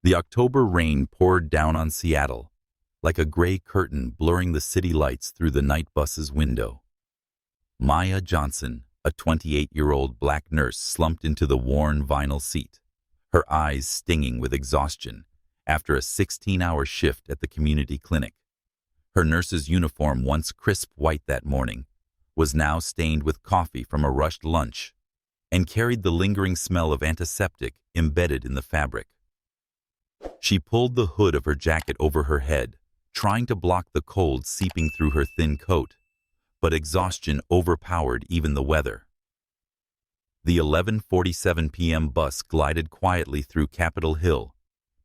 The October rain poured down on Seattle, like a gray curtain blurring the city lights through the night bus's window. Maya Johnson, a 28-year-old black nurse, slumped into the worn vinyl seat, her eyes stinging with exhaustion after a 16-hour shift at the community clinic. Her nurse's uniform, once crisp white that morning, was now stained with coffee from a rushed lunch and carried the lingering smell of antiseptic embedded in the fabric. She pulled the hood of her jacket over her head, trying to block the cold seeping through her thin coat, but exhaustion overpowered even the weather. The 11:47 p.m. bus glided quietly through Capitol Hill,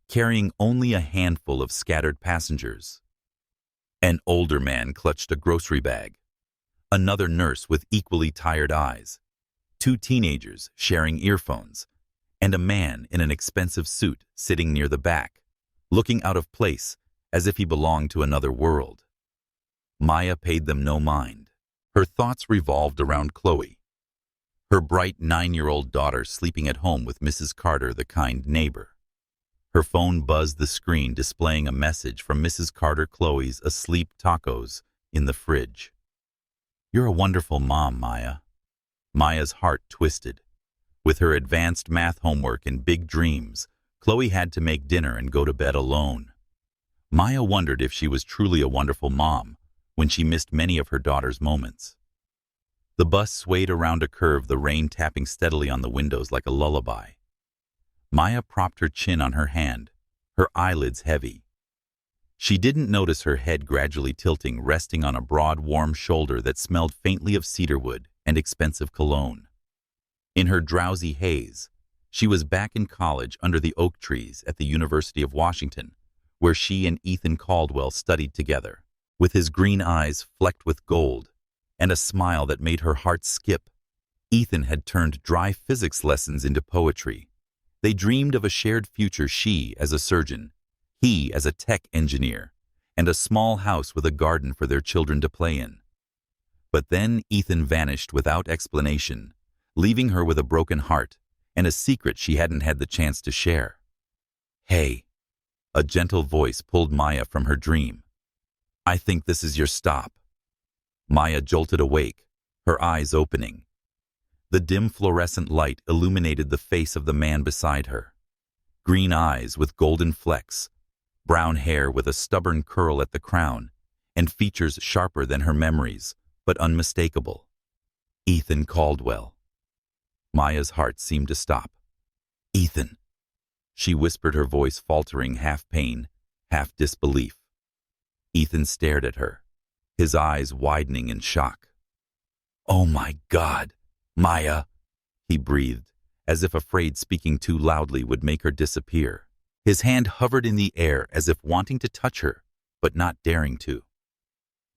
carrying only a handful of scattered passengers. An older man clutched a grocery bag, another nurse with equally tired eyes, two teenagers sharing earphones, and a man in an expensive suit sitting near the back, looking out of place as if he belonged to another world. Maya paid them no mind. Her thoughts revolved around Chloe, her bright 9-year-old daughter sleeping at home with Mrs. Carter, the kind neighbor. Her phone buzzed the screen, displaying a message from Mrs. Carter. Chloe's asleep, tacos in the fridge. "You're a wonderful mom, Maya." Maya's heart twisted. With her advanced math homework and big dreams, Chloe had to make dinner and go to bed alone. Maya wondered if she was truly a wonderful mom when she missed many of her daughter's moments. The bus swayed around a curve, the rain tapping steadily on the windows like a lullaby. Maya propped her chin on her hand, her eyelids heavy. She didn't notice her head gradually tilting, resting on a broad, warm shoulder that smelled faintly of cedarwood and expensive cologne. In her drowsy haze, she was back in college under the oak trees at the University of Washington, where she and Ethan Caldwell studied together, with his green eyes flecked with gold and a smile that made her heart skip. Ethan had turned dry physics lessons into poetry. They dreamed of a shared future, she as a surgeon, he as a tech engineer, and a small house with a garden for their children to play in. But then Ethan vanished without explanation, leaving her with a broken heart and a secret she hadn't had the chance to share. "Hey," a gentle voice pulled Maya from her dream. "I think this is your stop." Maya jolted awake, her eyes opening. The dim fluorescent light illuminated the face of the man beside her. Green eyes with golden flecks, brown hair with a stubborn curl at the crown, and features sharper than her memories, but unmistakable. Ethan Caldwell. Maya's heart seemed to stop. "Ethan," she whispered, her voice faltering, half pain, half disbelief. Ethan stared at her, his eyes widening in shock. "Oh my God, Maya," he breathed, as if afraid speaking too loudly would make her disappear. His hand hovered in the air as if wanting to touch her, but not daring to.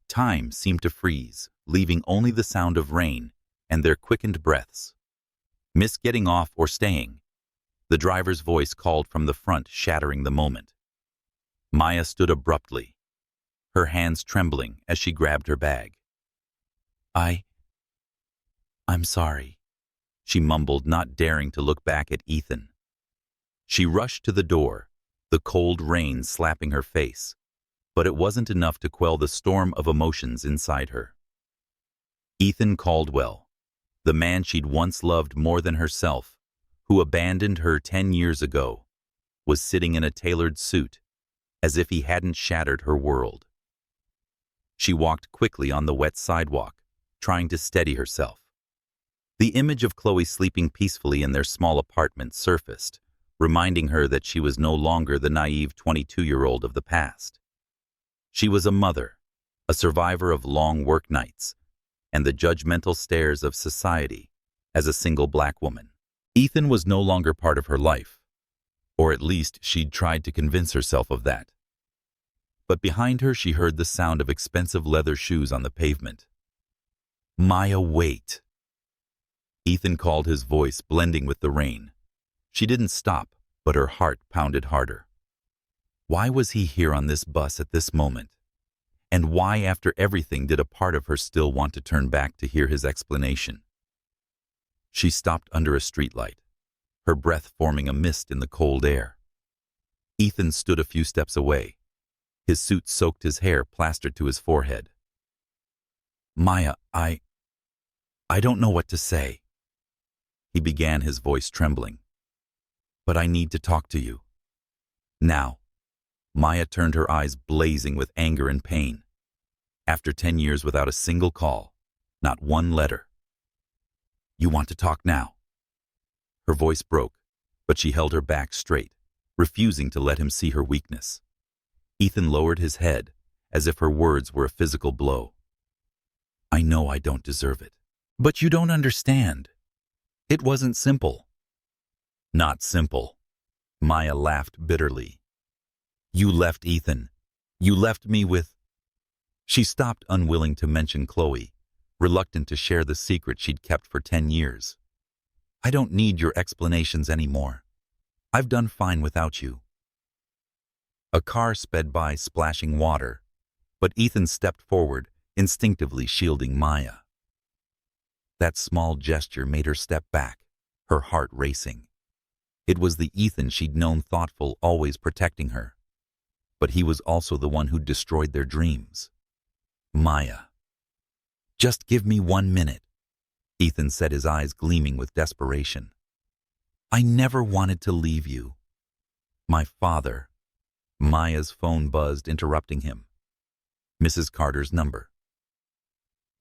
Time seemed to freeze, leaving only the sound of rain and their quickened breaths. "Miss getting off or staying?" The driver's voice called from the front, shattering the moment. Maya stood abruptly, her hands trembling as she grabbed her bag. I'm sorry," she mumbled, not daring to look back at Ethan. She rushed to the door, the cold rain slapping her face, but it wasn't enough to quell the storm of emotions inside her. Ethan Caldwell, the man she'd once loved more than herself, who abandoned her 10 years ago, was sitting in a tailored suit, as if he hadn't shattered her world. She walked quickly on the wet sidewalk, trying to steady herself. The image of Chloe sleeping peacefully in their small apartment surfaced, reminding her that she was no longer the naive 22-year-old of the past. She was a mother, a survivor of long work nights, and the judgmental stares of society as a single black woman. Ethan was no longer part of her life, or at least she'd tried to convince herself of that. But behind her she heard the sound of expensive leather shoes on the pavement. "Maya, wait." Ethan called, his voice blending with the rain. She didn't stop, but her heart pounded harder. Why was he here on this bus at this moment? And why, after everything, did a part of her still want to turn back to hear his explanation? She stopped under a streetlight, her breath forming a mist in the cold air. Ethan stood a few steps away. His suit soaked his hair plastered to his forehead. Maya, I don't know what to say. He began, his voice trembling. But I need to talk to you. Now. Maya turned, her eyes blazing with anger and pain. After 10 years without a single call, not one letter. You want to talk now? Her voice broke, but she held her back straight, refusing to let him see her weakness. Ethan lowered his head, as if her words were a physical blow. I know I don't deserve it. But you don't understand. It wasn't simple. Not simple. Maya laughed bitterly. You left Ethan. You left me with... She stopped, unwilling to mention Chloe, reluctant to share the secret she'd kept for 10 years. I don't need your explanations anymore. I've done fine without you. A car sped by, splashing water, but Ethan stepped forward, instinctively shielding Maya. That small gesture made her step back, her heart racing. It was the Ethan she'd known, thoughtful, always protecting her. But he was also the one who'd destroyed their dreams. Maya. Just give me 1 minute, Ethan said, his eyes gleaming with desperation. I never wanted to leave you. My father. Maya's phone buzzed, interrupting him. Mrs. Carter's number.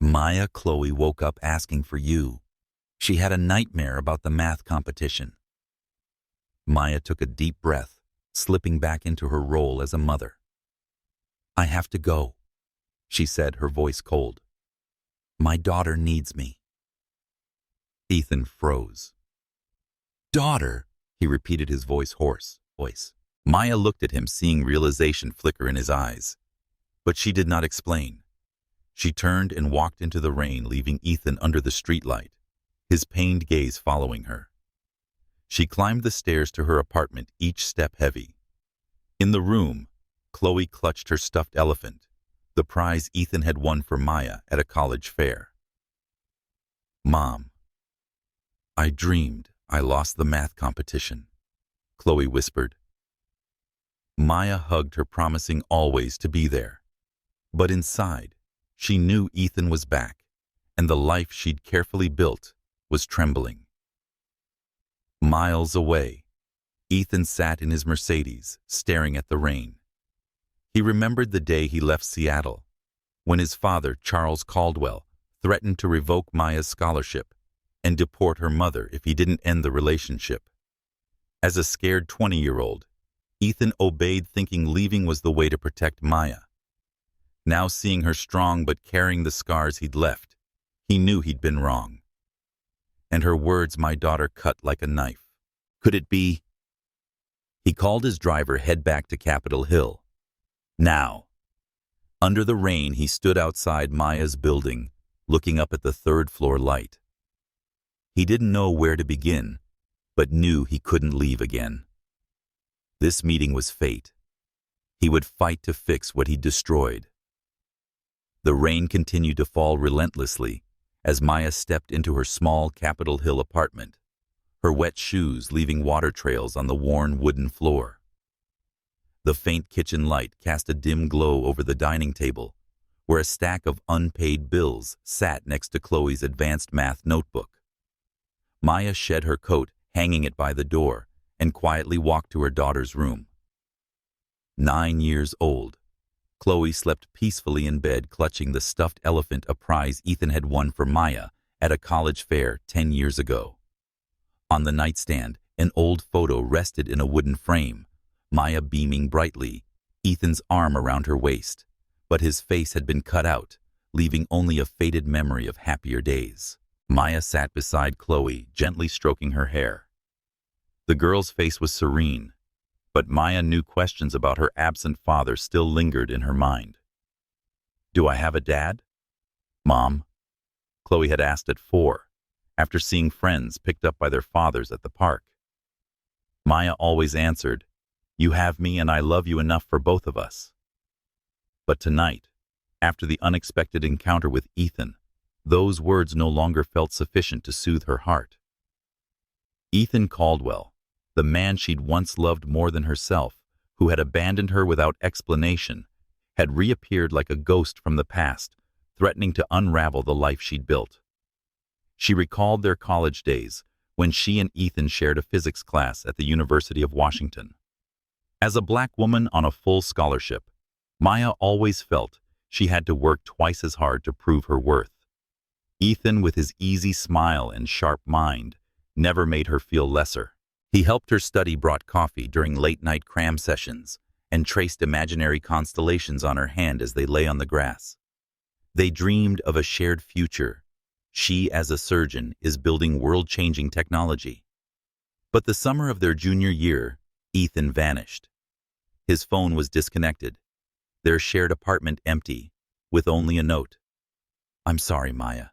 Maya, Chloe woke up asking for you. She had a nightmare about the math competition. Maya took a deep breath, slipping back into her role as a mother. I have to go, she said, her voice cold. My daughter needs me. Ethan froze. Daughter, he repeated, his voice hoarse. Maya looked at him, seeing realization flicker in his eyes. But she did not explain. She turned and walked into the rain, leaving Ethan under the streetlight, his pained gaze following her. She climbed the stairs to her apartment, each step heavy. In the room, Chloe clutched her stuffed elephant, the prize Ethan had won for Maya at a college fair. Mom. I dreamed I lost the math competition, Chloe whispered. Maya hugged her, promising always to be there. But inside, she knew Ethan was back, and the life she'd carefully built was trembling. Miles away, Ethan sat in his Mercedes, staring at the rain. He remembered the day he left Seattle, when his father, Charles Caldwell, threatened to revoke Maya's scholarship and deport her mother if he didn't end the relationship. As a scared 20-year-old, Ethan obeyed, thinking leaving was the way to protect Maya. Now, seeing her strong but carrying the scars he'd left, he knew he'd been wrong. And her words, my daughter, cut like a knife. Could it be? He called his driver, head back to Capitol Hill. Now. Under the rain, he stood outside Maya's building, looking up at the third-floor light. He didn't know where to begin, but knew he couldn't leave again. This meeting was fate. He would fight to fix what he'd destroyed. The rain continued to fall relentlessly as Maya stepped into her small Capitol Hill apartment, her wet shoes leaving water trails on the worn wooden floor. The faint kitchen light cast a dim glow over the dining table, where a stack of unpaid bills sat next to Chloe's advanced math notebook. Maya shed her coat, hanging it by the door, and quietly walked to her daughter's room. 9 years old, Chloe slept peacefully in bed, clutching the stuffed elephant, a prize Ethan had won for Maya at a college fair 10 years ago. On the nightstand, an old photo rested in a wooden frame, Maya beaming brightly, Ethan's arm around her waist, but his face had been cut out, leaving only a faded memory of happier days. Maya sat beside Chloe, gently stroking her hair. The girl's face was serene, but Maya knew questions about her absent father still lingered in her mind. Do I have a dad? Mom? Chloe had asked at 4, after seeing friends picked up by their fathers at the park. Maya always answered, you have me and I love you enough for both of us. But tonight, after the unexpected encounter with Ethan, those words no longer felt sufficient to soothe her heart. Ethan Caldwell, the man she'd once loved more than herself, who had abandoned her without explanation, had reappeared like a ghost from the past, threatening to unravel the life she'd built. She recalled their college days, when she and Ethan shared a physics class at the University of Washington. As a black woman on a full scholarship, Maya always felt she had to work twice as hard to prove her worth. Ethan, with his easy smile and sharp mind, never made her feel lesser. He helped her study, brought coffee during late-night cram sessions, and traced imaginary constellations on her hand as they lay on the grass. They dreamed of a shared future. She, as a surgeon, is building world-changing technology. But the summer of their junior year, Ethan vanished. His phone was disconnected, their shared apartment empty, with only a note. "I'm sorry, Maya.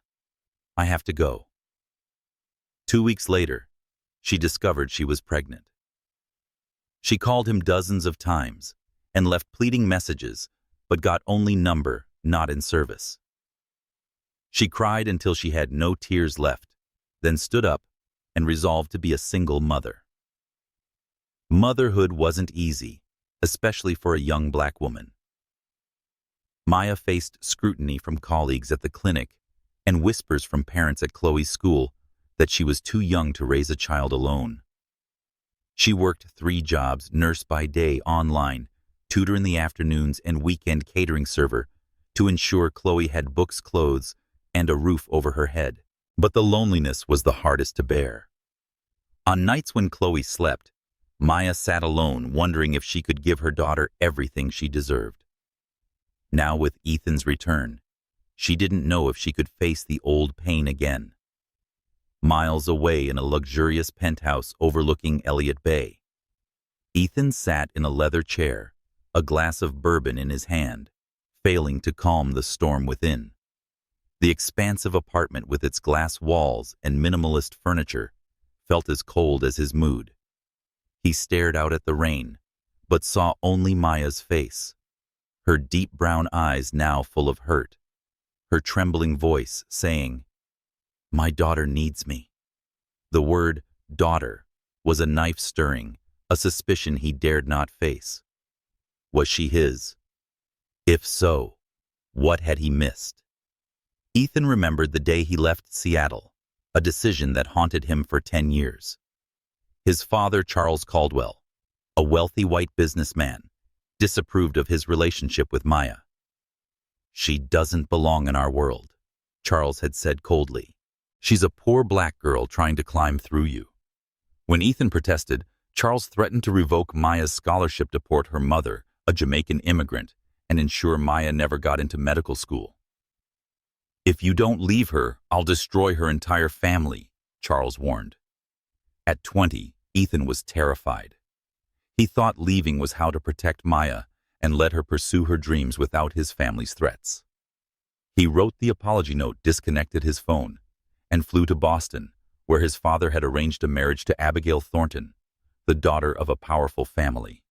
I have to go." 2 weeks later, she discovered she was pregnant. She called him dozens of times and left pleading messages, but got only number, not in service. She cried until she had no tears left, then stood up and resolved to be a single mother. Motherhood wasn't easy, especially for a young black woman. Maya faced scrutiny from colleagues at the clinic and whispers from parents at Chloe's school that she was too young to raise a child alone. She worked 3 jobs, nurse by day online, tutor in the afternoons, and weekend catering server to ensure Chloe had books, clothes, and a roof over her head. But the loneliness was the hardest to bear. On nights when Chloe slept, Maya sat alone, wondering if she could give her daughter everything she deserved. Now, with Ethan's return, she didn't know if she could face the old pain again. Miles away in a luxurious penthouse overlooking Elliott Bay, Ethan sat in a leather chair, a glass of bourbon in his hand, failing to calm the storm within. The expansive apartment with its glass walls and minimalist furniture felt as cold as his mood. He stared out at the rain, but saw only Maya's face, her deep brown eyes now full of hurt, her trembling voice saying, "My daughter needs me." The word daughter was a knife stirring, a suspicion he dared not face. Was she his? If so, what had he missed? Ethan remembered the day he left Seattle, a decision that haunted him for 10 years. His father, Charles Caldwell, a wealthy white businessman, disapproved of his relationship with Maya. "She doesn't belong in our world," Charles had said coldly. "She's a poor black girl trying to climb through you." When Ethan protested, Charles threatened to revoke Maya's scholarship to port her mother, a Jamaican immigrant, and ensure Maya never got into medical school. "If you don't leave her, I'll destroy her entire family," Charles warned. At 20, Ethan was terrified. He thought leaving was how to protect Maya and let her pursue her dreams without his family's threats. He wrote the apology note, disconnected his phone, and flew to Boston, where his father had arranged a marriage to Abigail Thornton, the daughter of a powerful family.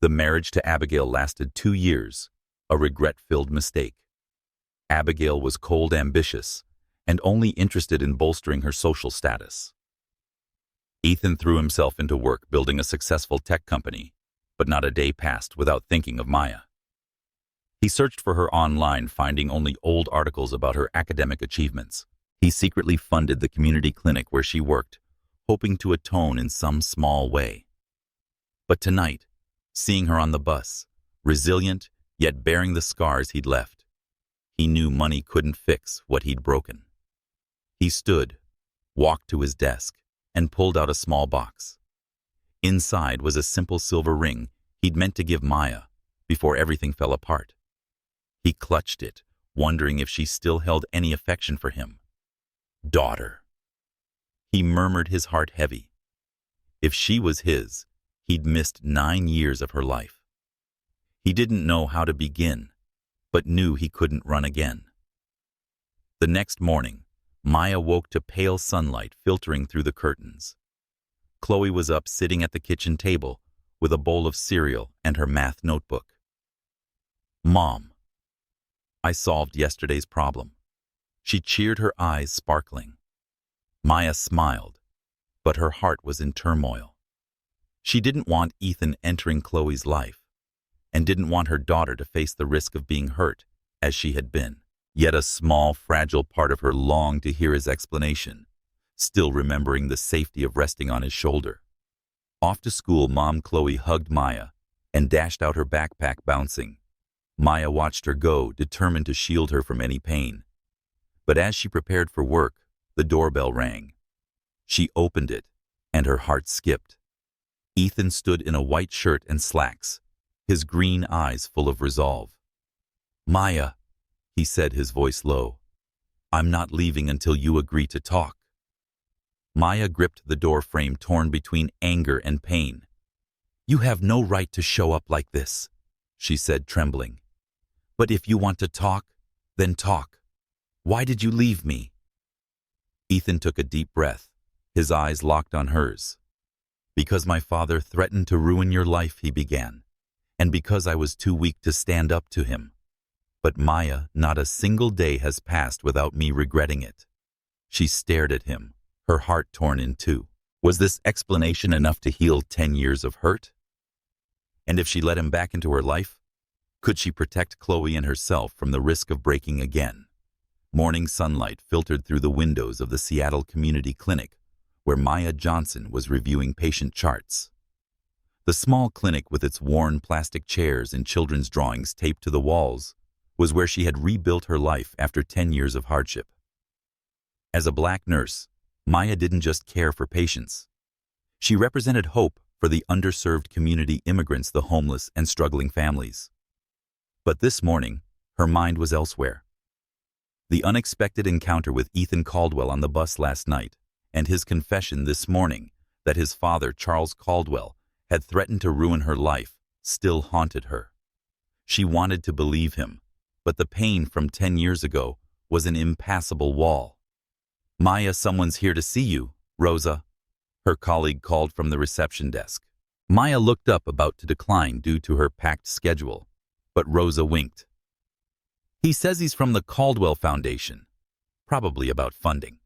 The marriage to Abigail lasted 2 years, a regret-filled mistake. Abigail was cold, ambitious, and only interested in bolstering her social status. Ethan threw himself into work building a successful tech company, but not a day passed without thinking of Maya. He searched for her online, finding only old articles about her academic achievements. He secretly funded the community clinic where she worked, hoping to atone in some small way. But tonight, seeing her on the bus, resilient yet bearing the scars he'd left, he knew money couldn't fix what he'd broken. He stood, walked to his desk, and pulled out a small box. Inside was a simple silver ring he'd meant to give Maya before everything fell apart. He clutched it, wondering if she still held any affection for him. Daughter. He murmured, his heart heavy. If she was his, he'd missed 9 years of her life. He didn't know how to begin, but knew he couldn't run again. The next morning, Maya woke to pale sunlight filtering through the curtains. Chloe was up, sitting at the kitchen table with a bowl of cereal and her math notebook. "Mom, I solved yesterday's problem." She cheered, her eyes sparkling. Maya smiled, but her heart was in turmoil. She didn't want Ethan entering Chloe's life, and didn't want her daughter to face the risk of being hurt, as she had been. Yet a small, fragile part of her longed to hear his explanation, still remembering the safety of resting on his shoulder. Off to school, Mom Chloe hugged Maya and dashed out her backpack, bouncing. Maya watched her go, determined to shield her from any pain. But as she prepared for work, the doorbell rang. She opened it, and her heart skipped. Ethan stood in a white shirt and slacks, his green eyes full of resolve. "Maya," he said, his voice low, "I'm not leaving until you agree to talk." Maya gripped the door frame, torn between anger and pain. "You have no right to show up like this," she said, trembling. "But if you want to talk, then talk. Why did you leave me?" Ethan took a deep breath, his eyes locked on hers. "Because my father threatened to ruin your life," he began, "and because I was too weak to stand up to him. But Maya, not a single day has passed without me regretting it." She stared at him, her heart torn in two. Was this explanation enough to heal 10 years of hurt? And if she let him back into her life, could she protect Chloe and herself from the risk of breaking again? Morning sunlight filtered through the windows of the Seattle Community Clinic, where Maya Johnson was reviewing patient charts. The small clinic, with its worn plastic chairs and children's drawings taped to the walls, was where she had rebuilt her life after 10 years of hardship. As a black nurse, Maya didn't just care for patients. She represented hope for the underserved community, immigrants, the homeless, and struggling families. But this morning, her mind was elsewhere. The unexpected encounter with Ethan Caldwell on the bus last night, and his confession this morning that his father, Charles Caldwell, had threatened to ruin her life, still haunted her. She wanted to believe him, but the pain from 10 years ago was an impassable wall. "Maya, someone's here to see you, Rosa," her colleague called from the reception desk. Maya looked up, about to decline due to her packed schedule, but Rosa winked. "He says he's from the Caldwell Foundation, probably about funding."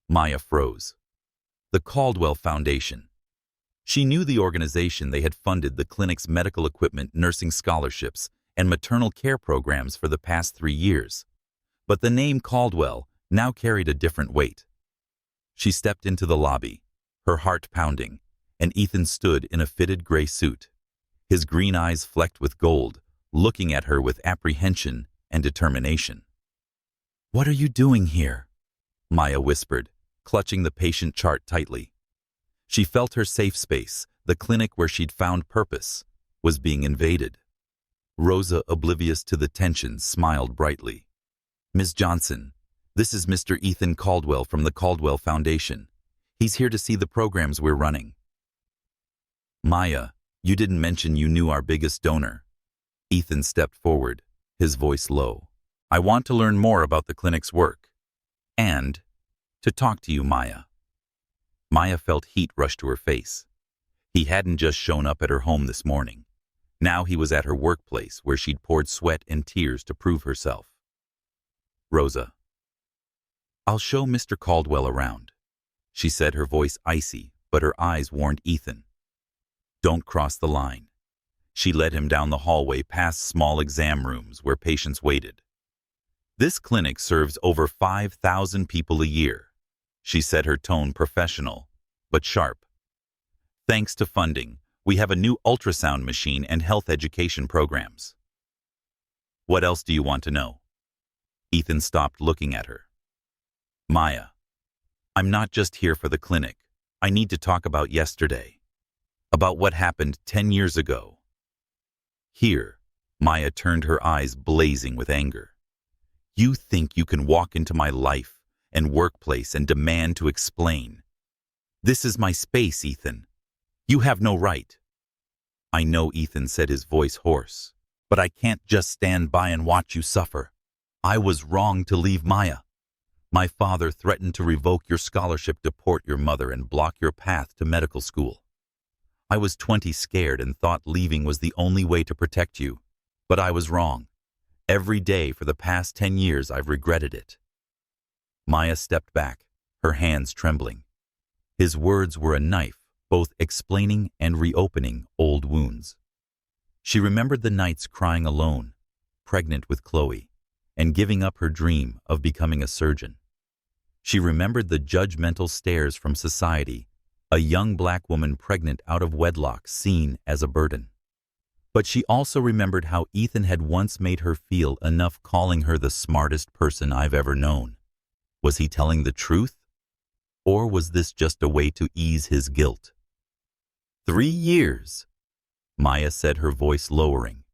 Maya froze. The Caldwell Foundation. She knew the organization. They had funded the clinic's medical equipment, nursing scholarships, and maternal care programs for the past 3 years. But the name Caldwell now carried a different weight. She stepped into the lobby, her heart pounding, and Ethan stood in a fitted gray suit, his green eyes flecked with gold, looking at her with apprehension and determination. "What are you doing here?" Maya whispered, clutching the patient chart tightly. She felt her safe space, the clinic where she'd found purpose, was being invaded. Rosa, oblivious to the tension, smiled brightly. "Ms. Johnson, this is Mr. Ethan Caldwell from the Caldwell Foundation. He's here to see the programs we're running." "Maya, you didn't mention you knew our biggest donor." Ethan stepped forward, his voice low. "I want to learn more about the clinic's work. And to talk to you, Maya." Maya felt heat rush to her face. He hadn't just shown up at her home this morning. Now he was at her workplace, where she'd poured sweat and tears to prove herself. "Rosa, I'll show Mr. Caldwell around," she said, her voice icy, but her eyes warned Ethan. "Don't cross the line." She led him down the hallway, past small exam rooms where patients waited. "This clinic serves over 5,000 people a year," she said, her tone professional, but sharp. "Thanks to funding, we have a new ultrasound machine and health education programs." "What else do you want to know?" Ethan stopped, looking at her. "Maya, I'm not just here for the clinic. I need to talk about yesterday. About what happened 10 years ago." Here, Maya turned, her eyes blazing with anger. "You think you can walk into my life and workplace and demand to explain? This is my space, Ethan. You have no right." "I know," Ethan said, his voice hoarse, "but I can't just stand by and watch you suffer. I was wrong to leave Maya. My father threatened to revoke your scholarship, deport your mother, and block your path to medical school. I was 20, scared, and thought leaving was the only way to protect you. But I was wrong. Every day for the past 10 years I've regretted it." Maya stepped back, her hands trembling. His words were a knife, both explaining and reopening old wounds. She remembered the nights crying alone, pregnant with Chloe, and giving up her dream of becoming a surgeon. She remembered the judgmental stares from society, a young black woman pregnant out of wedlock seen as a burden. But she also remembered how Ethan had once made her feel enough, calling her the smartest person I've ever known. Was he telling the truth? Or was this just a way to ease his guilt? 3 years, Maya said, her voice lowering.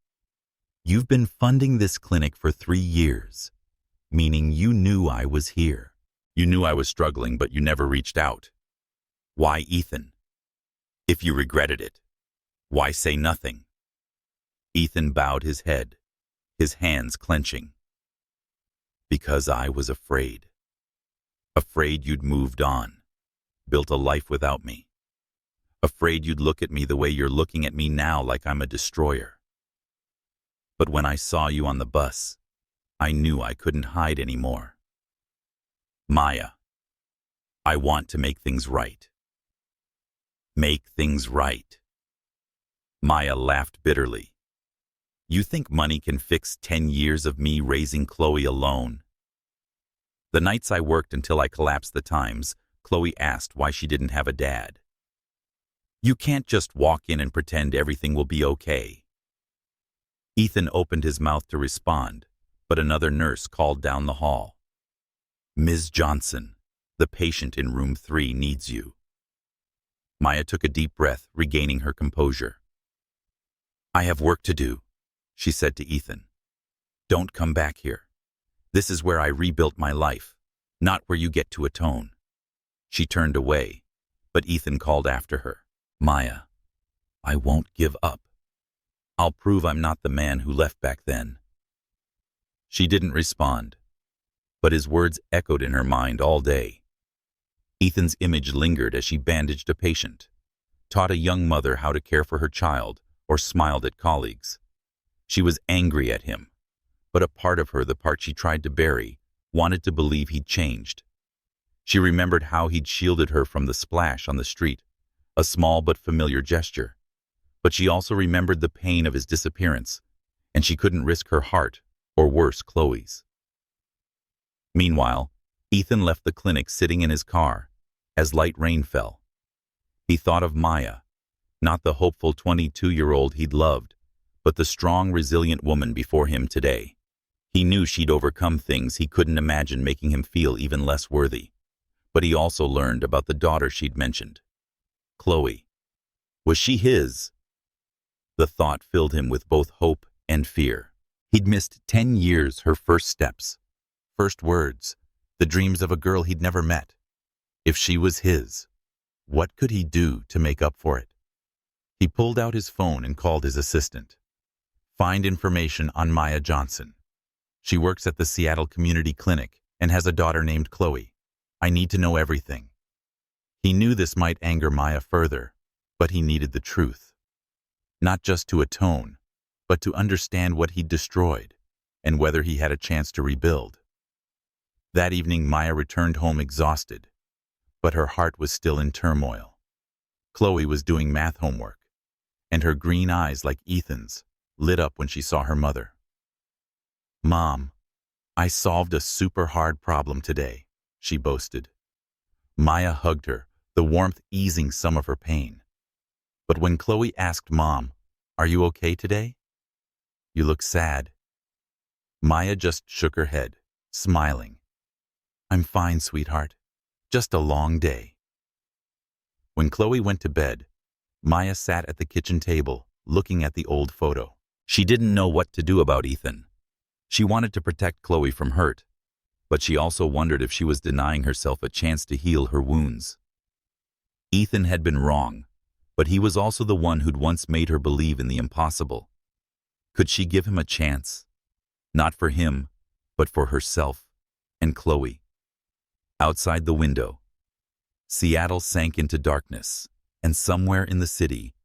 You've been funding this clinic for 3 years, meaning you knew I was here. You knew I was struggling, but you never reached out. Why, Ethan? If you regretted it, why say nothing? Ethan bowed his head, his hands clenching. Because I was afraid. Afraid you'd moved on, built a life without me. Afraid you'd look at me the way you're looking at me now, like I'm a destroyer. But when I saw you on the bus, I knew I couldn't hide anymore. Maya, I want to make things right. Make things right. Maya laughed bitterly. You think money can fix 10 years of me raising Chloe alone? The nights I worked until I collapsed the times, Chloe asked why she didn't have a dad. You can't just walk in and pretend everything will be okay. Ethan opened his mouth to respond, but another nurse called down the hall. Ms. Johnson, the patient in room 3 needs you. Maya took a deep breath, regaining her composure. I have work to do, she said to Ethan. Don't come back here. This is where I rebuilt my life, not where you get to atone. She turned away, but Ethan called after her. Maya, I won't give up. I'll prove I'm not the man who left back then. She didn't respond, but his words echoed in her mind all day. Ethan's image lingered as she bandaged a patient, taught a young mother how to care for her child, or smiled at colleagues. She was angry at him, but a part of her, the part she tried to bury, wanted to believe he'd changed. She remembered how he'd shielded her from the splash on the street, a small but familiar gesture. But she also remembered the pain of his disappearance, and she couldn't risk her heart, or worse, Chloe's. Meanwhile, Ethan left the clinic sitting in his car as light rain fell. He thought of Maya, not the hopeful 22-year-old he'd loved, but the strong, resilient woman before him today. He knew she'd overcome things he couldn't imagine, making him feel even less worthy. But he also learned about the daughter she'd mentioned. Chloe. Was she his? The thought filled him with both hope and fear. He'd missed 10 years, her first steps, first words, the dreams of a girl he'd never met. If she was his, what could he do to make up for it? He pulled out his phone and called his assistant. Find information on Maya Johnson. She works at the Seattle Community Clinic and has a daughter named Chloe. I need to know everything. He knew this might anger Maya further, but he needed the truth. Not just to atone, but to understand what he'd destroyed and whether he had a chance to rebuild. That evening, Maya returned home exhausted, but her heart was still in turmoil. Chloe was doing math homework, and her green eyes, like Ethan's, lit up when she saw her mother. Mom, I solved a super hard problem today, she boasted. Maya hugged her, the warmth easing some of her pain. But when Chloe asked Mom, "Are you okay today? You look sad." Maya just shook her head, smiling. I'm fine, sweetheart. Just a long day. When Chloe went to bed, Maya sat at the kitchen table, looking at the old photo. She didn't know what to do about Ethan. She wanted to protect Chloe from hurt, but she also wondered if she was denying herself a chance to heal her wounds. Ethan had been wrong, but he was also the one who'd once made her believe in the impossible. Could she give him a chance? Not for him, but for herself and Chloe. Outside the window, Seattle sank into darkness, and somewhere in the city,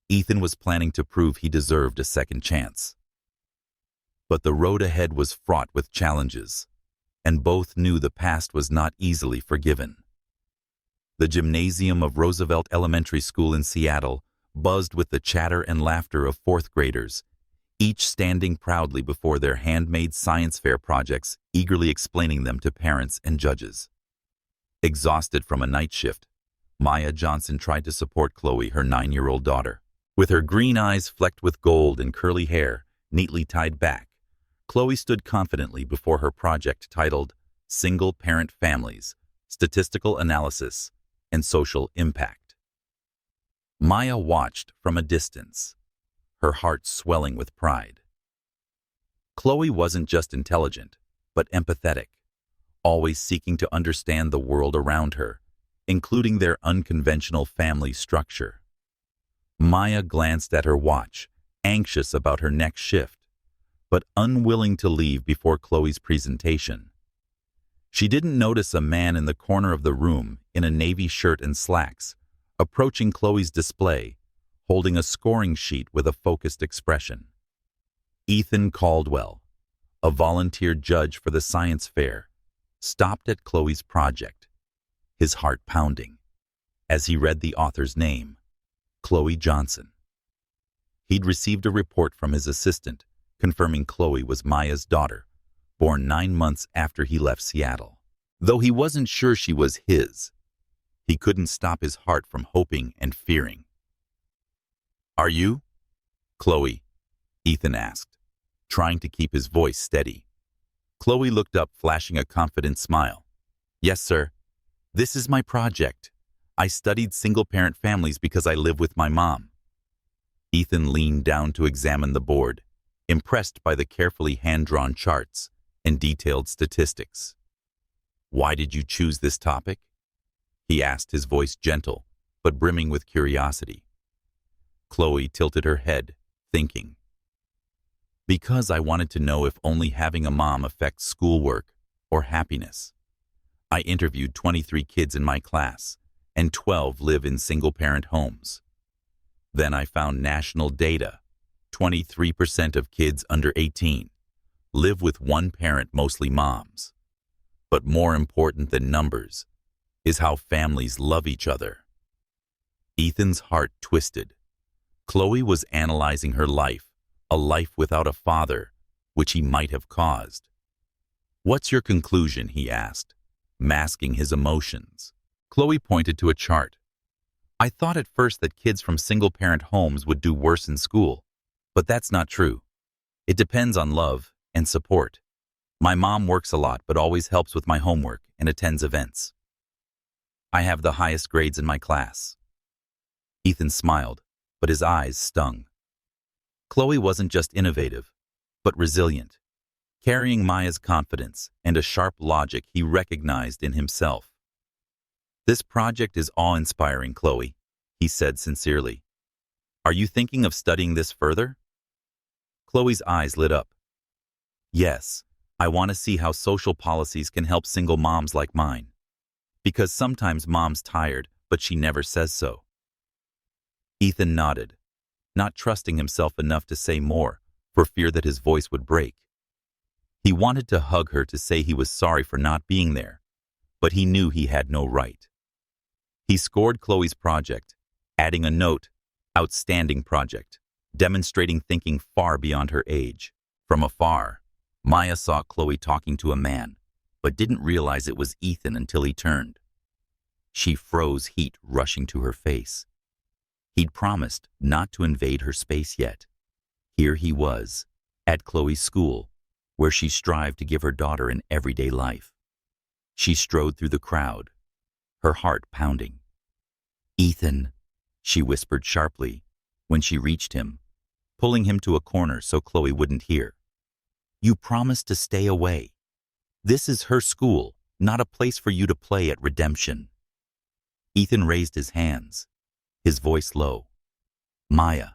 Ethan was planning to prove he deserved a second chance. But the road ahead was fraught with challenges, and both knew the past was not easily forgiven. The gymnasium of Roosevelt Elementary School in Seattle buzzed with the chatter and laughter of fourth graders, each standing proudly before their handmade science fair projects, eagerly explaining them to parents and judges. Exhausted from a night shift, Maya Johnson tried to support Chloe, her 9-year-old daughter. With her green eyes flecked with gold and curly hair neatly tied back, Chloe stood confidently before her project titled Single-Parent Families, Statistical Analysis, and Social Impact. Maya watched from a distance, her heart swelling with pride. Chloe wasn't just intelligent, but empathetic, always seeking to understand the world around her, including their unconventional family structure. Maya glanced at her watch, anxious about her next shift, but unwilling to leave before Chloe's presentation. She didn't notice a man in the corner of the room in a navy shirt and slacks, approaching Chloe's display, holding a scoring sheet with a focused expression. Ethan Caldwell, a volunteer judge for the science fair, stopped at Chloe's project, his heart pounding, as he read the author's name, Chloe Johnson. He'd received a report from his assistant confirming Chloe was Maya's daughter, born 9 months after he left Seattle. Though he wasn't sure she was his, he couldn't stop his heart from hoping and fearing. "Are you Chloe?" Ethan asked, trying to keep his voice steady. Chloe looked up, flashing a confident smile. "Yes, sir. This is my project. I studied single-parent families because I live with my mom." Ethan leaned down to examine the board, impressed by the carefully hand-drawn charts and detailed statistics. "Why did you choose this topic?" he asked, his voice gentle, but brimming with curiosity. Chloe tilted her head, thinking. "Because I wanted to know if only having a mom affects schoolwork or happiness. I interviewed 23 kids in my class, and 12 live in single-parent homes. Then I found national data. 23% of kids under 18 live with one parent, mostly moms. But more important than numbers is how families love each other." Ethan's heart twisted. Chloe was analyzing her life, a life without a father, which he might have caused. "What's your conclusion?" he asked, masking his emotions. Chloe pointed to a chart. "I thought at first that kids from single-parent homes would do worse in school, but that's not true. It depends on love and support. My mom works a lot but always helps with my homework and attends events. I have the highest grades in my class." Ethan smiled, but his eyes stung. Chloe wasn't just innovative, but resilient, carrying Maya's confidence and a sharp logic he recognized in himself. "This project is awe-inspiring, Chloe," he said sincerely. "Are you thinking of studying this further?" Chloe's eyes lit up. "Yes, I want to see how social policies can help single moms like mine. Because sometimes mom's tired, but she never says so." Ethan nodded, not trusting himself enough to say more for fear that his voice would break. He wanted to hug her to say he was sorry for not being there, but he knew he had no right. He scored Chloe's project, adding a note, "Outstanding project," demonstrating thinking far beyond her age. From afar, Maya saw Chloe talking to a man, but didn't realize it was Ethan until he turned. She froze, heat rushing to her face. He'd promised not to invade her space yet. Here he was, at Chloe's school, where she strived to give her daughter an everyday life. She strode through the crowd, her heart pounding. "Ethan," she whispered sharply when she reached him, pulling him to a corner so Chloe wouldn't hear. "You promised to stay away. This is her school, not a place for you to play at redemption." Ethan raised his hands, his voice low. "Maya,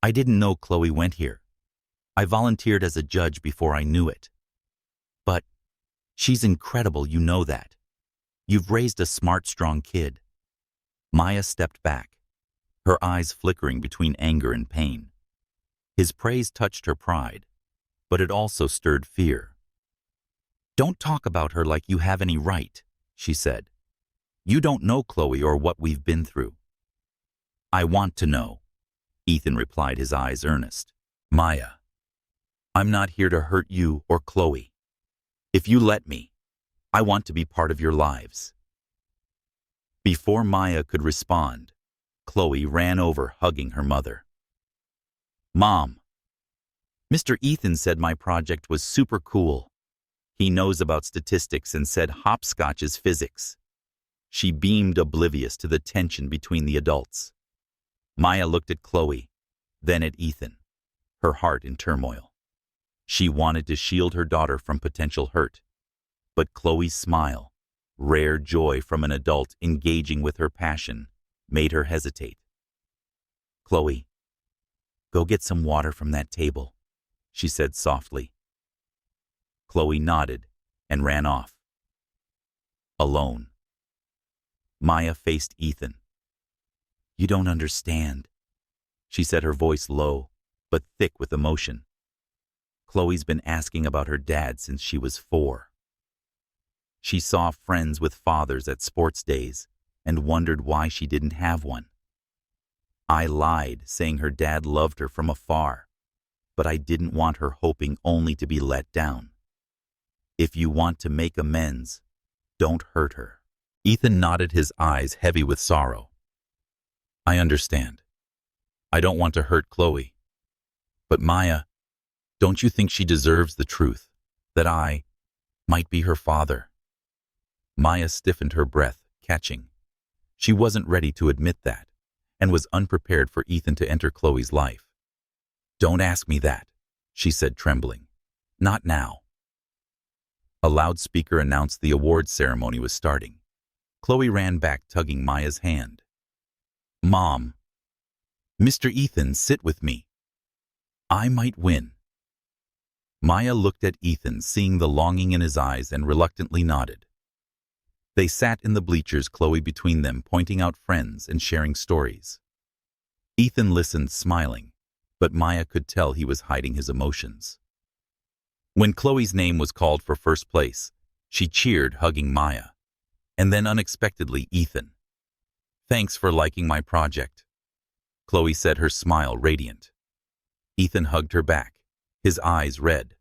I didn't know Chloe went here. I volunteered as a judge before I knew it. But she's incredible, you know that. You've raised a smart, strong kid." Maya stepped back, her eyes flickering between anger and pain. His praise touched her pride, but it also stirred fear. "Don't talk about her like you have any right," she said. You don't know Chloe or what we've been through. I want to know, Ethan replied, his eyes earnest. Maya, I'm not here to hurt you or Chloe. If you let me, I want to be part of your lives. Before Maya could respond, Chloe ran over, hugging her mother. Mom, Mr. Ethan said my project was super cool. He knows about statistics and said hopscotch is physics. She beamed, oblivious to the tension between the adults. Maya looked at Chloe, then at Ethan, her heart in turmoil. She wanted to shield her daughter from potential hurt, but Chloe's smile, rare joy from an adult engaging with her passion, made her hesitate. Chloe, go get some water from that table, she said softly. Chloe nodded and ran off. Alone, Maya faced Ethan. You don't understand, she said, her voice low, but thick with emotion. Chloe's been asking about her dad since she was 4. She saw friends with fathers at sports days and wondered why she didn't have one. I lied, saying her dad loved her from afar, but I didn't want her hoping only to be let down. If you want to make amends, don't hurt her. Ethan nodded, his eyes heavy with sorrow. I understand. I don't want to hurt Chloe. But Maya, don't you think she deserves the truth, that I might be her father? Maya stiffened, her breath catching. She wasn't ready to admit that, and was unprepared for Ethan to enter Chloe's life. Don't ask me that, she said, trembling. Not now. A loudspeaker announced the awards ceremony was starting. Chloe ran back, tugging Maya's hand. Mom, Mr. Ethan, sit with me. I might win. Maya looked at Ethan, seeing the longing in his eyes, and reluctantly nodded. They sat in the bleachers, Chloe between them, pointing out friends and sharing stories. Ethan listened, smiling, but Maya could tell he was hiding his emotions. When Chloe's name was called for first place, she cheered, hugging Maya. And then unexpectedly, Ethan. Thanks for liking my project, Chloe said, her smile radiant. Ethan hugged her back, his eyes red.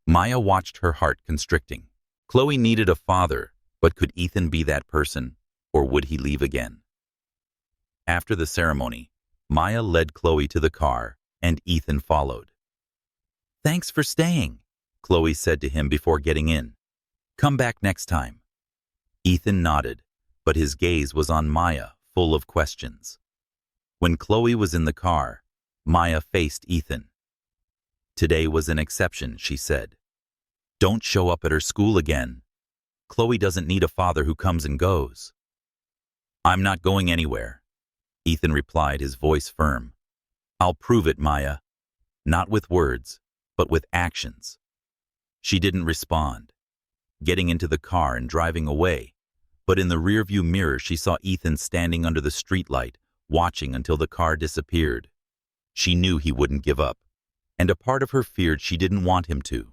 Maya watched, her heart constricting. Chloe needed a father, but could Ethan be that person, or would he leave again? After the ceremony, Maya led Chloe to the car, and Ethan followed. Thanks for staying, Chloe said to him before getting in. Come back next time. Ethan nodded, but his gaze was on Maya, full of questions. When Chloe was in the car, Maya faced Ethan. Today was an exception, she said. Don't show up at her school again. Chloe doesn't need a father who comes and goes. I'm not going anywhere, Ethan replied, his voice firm. I'll prove it, Maya. Not with words, but with actions. She didn't respond, getting into the car and driving away, but in the rearview mirror she saw Ethan standing under the streetlight, watching until the car disappeared. She knew he wouldn't give up, and a part of her feared she didn't want him to.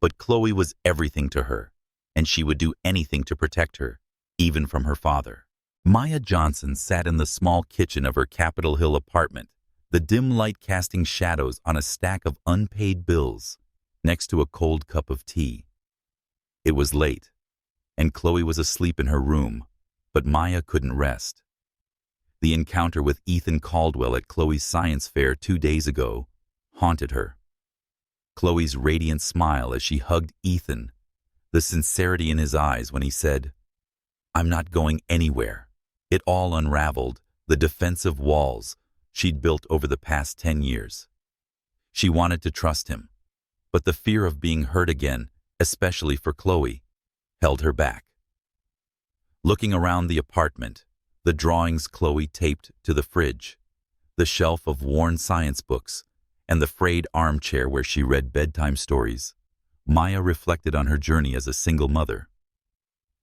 But Chloe was everything to her, and she would do anything to protect her, even from her father. Maya Johnson sat in the small kitchen of her Capitol Hill apartment, the dim light casting shadows on a stack of unpaid bills, next to a cold cup of tea. It was late, and Chloe was asleep in her room, but Maya couldn't rest. The encounter with Ethan Caldwell at Chloe's science fair 2 days ago haunted her. Chloe's radiant smile as she hugged Ethan, the sincerity in his eyes when he said, I'm not going anywhere. It all unraveled, the defensive walls she'd built over the past 10 years. She wanted to trust him, but the fear of being hurt again, especially for Chloe, held her back. Looking around the apartment, the drawings Chloe taped to the fridge, the shelf of worn science books, and the frayed armchair where she read bedtime stories, Maya reflected on her journey as a single mother.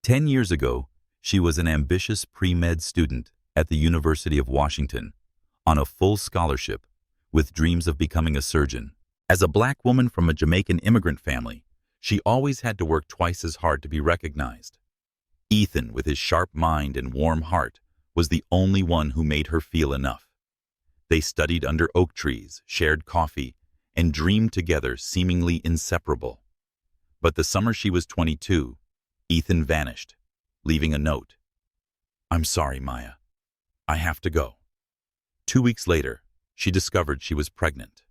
10 years ago, she was an ambitious pre-med student at the University of Washington, on a full scholarship, with dreams of becoming a surgeon. As a black woman from a Jamaican immigrant family, she always had to work twice as hard to be recognized. Ethan, with his sharp mind and warm heart, was the only one who made her feel enough. They studied under oak trees, shared coffee, and dreamed together, seemingly inseparable. But the summer she was 22, Ethan vanished, leaving a note. "I'm sorry, Maya. I have to go." 2 weeks later, she discovered she was pregnant.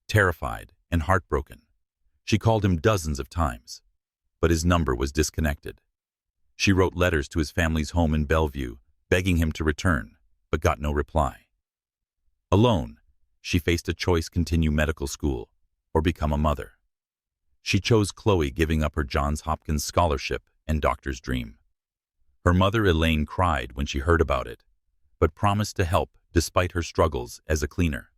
Terrified and heartbroken, she called him dozens of times, but his number was disconnected. She wrote letters to his family's home in Bellevue, begging him to return, but got no reply. Alone, she faced a choice: continue medical school or become a mother. She chose Chloe, giving up her Johns Hopkins scholarship and doctor's dream. Her mother, Elaine, cried when she heard about it, but promised to help despite her struggles as a cleaner.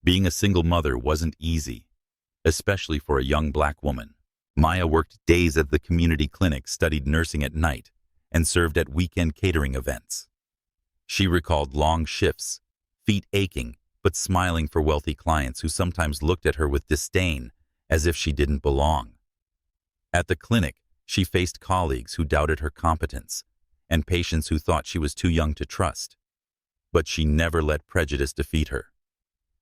Being a single mother wasn't easy, especially for a young black woman. Maya worked days at the community clinic, studied nursing at night, and served at weekend catering events. She recalled long shifts, feet aching, but smiling for wealthy clients who sometimes looked at her with disdain, as if she didn't belong. At the clinic, she faced colleagues who doubted her competence and patients who thought she was too young to trust. But she never let prejudice defeat her.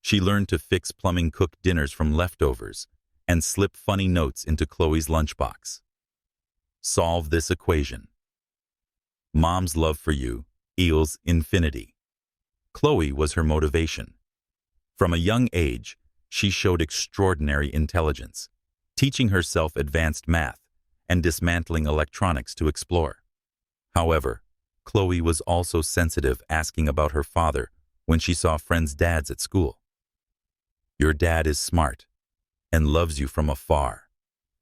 She learned to fix plumbing, cook dinners from leftovers, and slip funny notes into Chloe's lunchbox. Solve this equation. Mom's love for you equals infinity. Chloe was her motivation. From a young age, she showed extraordinary intelligence, teaching herself advanced math and dismantling electronics to explore. However, Chloe was also sensitive, asking about her father when she saw friends' dads at school. "Your dad is smart and loves you from afar,"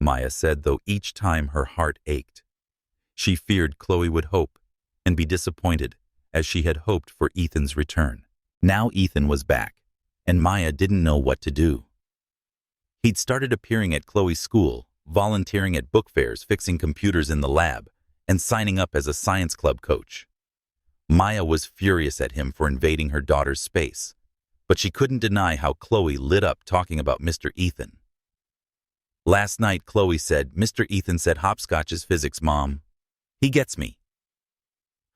Maya said, though each time her heart ached. She feared Chloe would hope and be disappointed, as she had hoped for Ethan's return. Now Ethan was back, and Maya didn't know what to do. He'd started appearing at Chloe's school, volunteering at book fairs, fixing computers in the lab, and signing up as a science club coach. Maya was furious at him for invading her daughter's space, but she couldn't deny how Chloe lit up talking about Mr. Ethan. "Last night," Chloe said, "Mr. Ethan said hopscotch is physics, Mom. He gets me."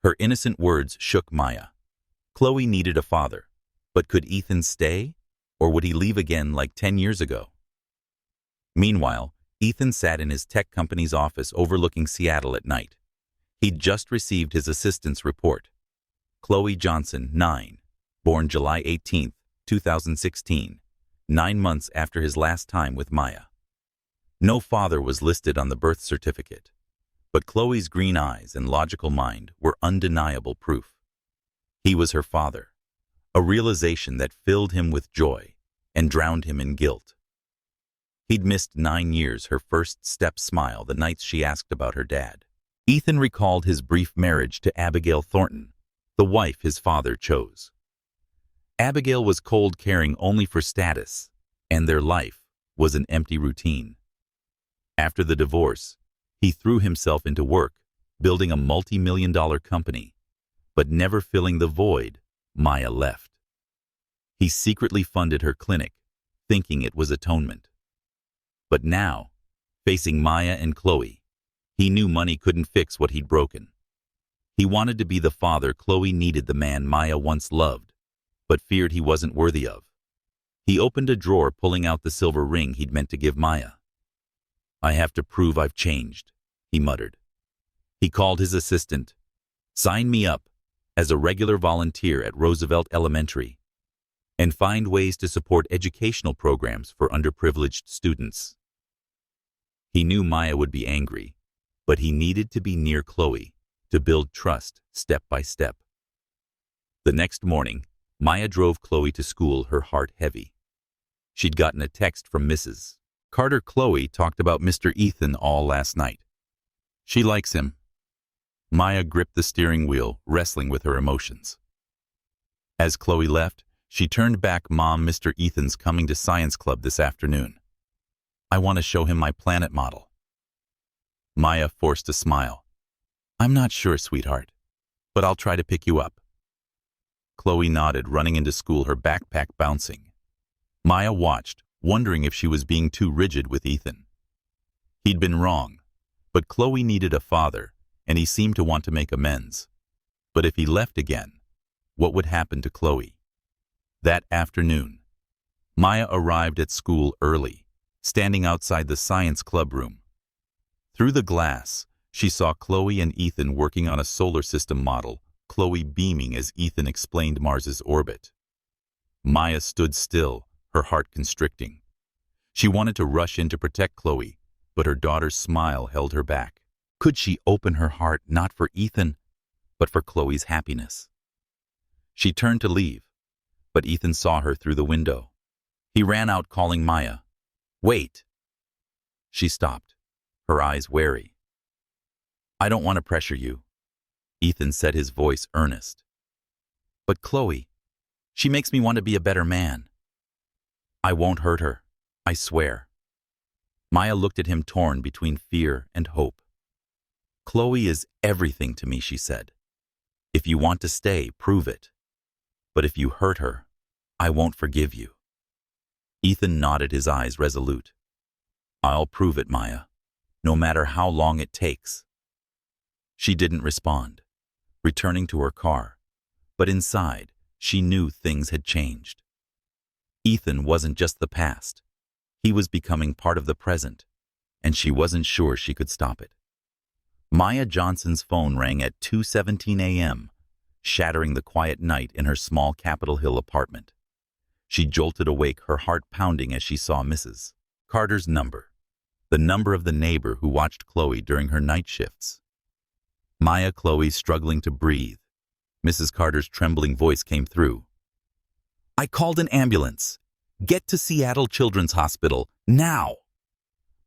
Her innocent words shook Maya. Chloe needed a father, but could Ethan stay, or would he leave again like 10 years ago? Meanwhile, Ethan sat in his tech company's office overlooking Seattle at night. He'd just received his assistant's report. Chloe Johnson, 9, born July 18, 2016, 9 months after his last time with Maya. No father was listed on the birth certificate, but Chloe's green eyes and logical mind were undeniable proof. He was her father, a realization that filled him with joy and drowned him in guilt. He'd missed 9 years, her first step smile, the nights she asked about her dad. Ethan recalled his brief marriage to Abigail Thornton, the wife his father chose. Abigail was cold, caring only for status, and their life was an empty routine. After the divorce, he threw himself into work, building a multi-million-dollar company, but never filling the void Maya left. He secretly funded her clinic, thinking it was atonement. But now, facing Maya and Chloe, he knew money couldn't fix what he'd broken. He wanted to be the father Chloe needed, the man Maya once loved, but feared he wasn't worthy of. He opened a drawer, pulling out the silver ring he'd meant to give Maya. "I have to prove I've changed," he muttered. He called his assistant. "Sign me up as a regular volunteer at Roosevelt Elementary and find ways to support educational programs for underprivileged students." He knew Maya would be angry, but he needed to be near Chloe to build trust step by step. The next morning, Maya drove Chloe to school, her heart heavy. She'd gotten a text from Mrs. Carter. "Chloe talked about Mr. Ethan all last night. She likes him." Maya gripped the steering wheel, wrestling with her emotions. As Chloe left, she turned back. "Mom, Mr. Ethan's coming to science club this afternoon. I want to show him my planet model." Maya forced a smile. "I'm not sure, sweetheart, but I'll try to pick you up." Chloe nodded, running into school, her backpack bouncing. Maya watched, wondering if she was being too rigid with Ethan. He'd been wrong, but Chloe needed a father, and he seemed to want to make amends. But if he left again, what would happen to Chloe? That afternoon, Maya arrived at school early, standing outside the science club room. Through the glass, she saw Chloe and Ethan working on a solar system model, Chloe beaming as Ethan explained Mars's orbit. Maya stood still, her heart constricting. She wanted to rush in to protect Chloe, but her daughter's smile held her back. Could she open her heart not for Ethan, but for Chloe's happiness? She turned to leave, but Ethan saw her through the window. He ran out calling Maya. "Wait!" She stopped, her eyes wary. "I don't want to pressure you," Ethan said, his voice earnest. "But Chloe, she makes me want to be a better man." "I won't hurt her, I swear." Maya looked at him, torn between fear and hope. "Chloe is everything to me," she said. "If you want to stay, prove it. But if you hurt her, I won't forgive you." Ethan nodded, his eyes resolute. "I'll prove it, Maya, no matter how long it takes." She didn't respond, returning to her car, but inside, she knew things had changed. Ethan wasn't just the past. He was becoming part of the present, and she wasn't sure she could stop it. Maya Johnson's phone rang at 2:17 a.m., shattering the quiet night in her small Capitol Hill apartment. She jolted awake, her heart pounding as she saw Mrs. Carter's number, the number of the neighbor who watched Chloe during her night shifts. Maya, Chloe struggling to breathe. Mrs. Carter's trembling voice came through. "I called an ambulance. Get to Seattle Children's Hospital, now!"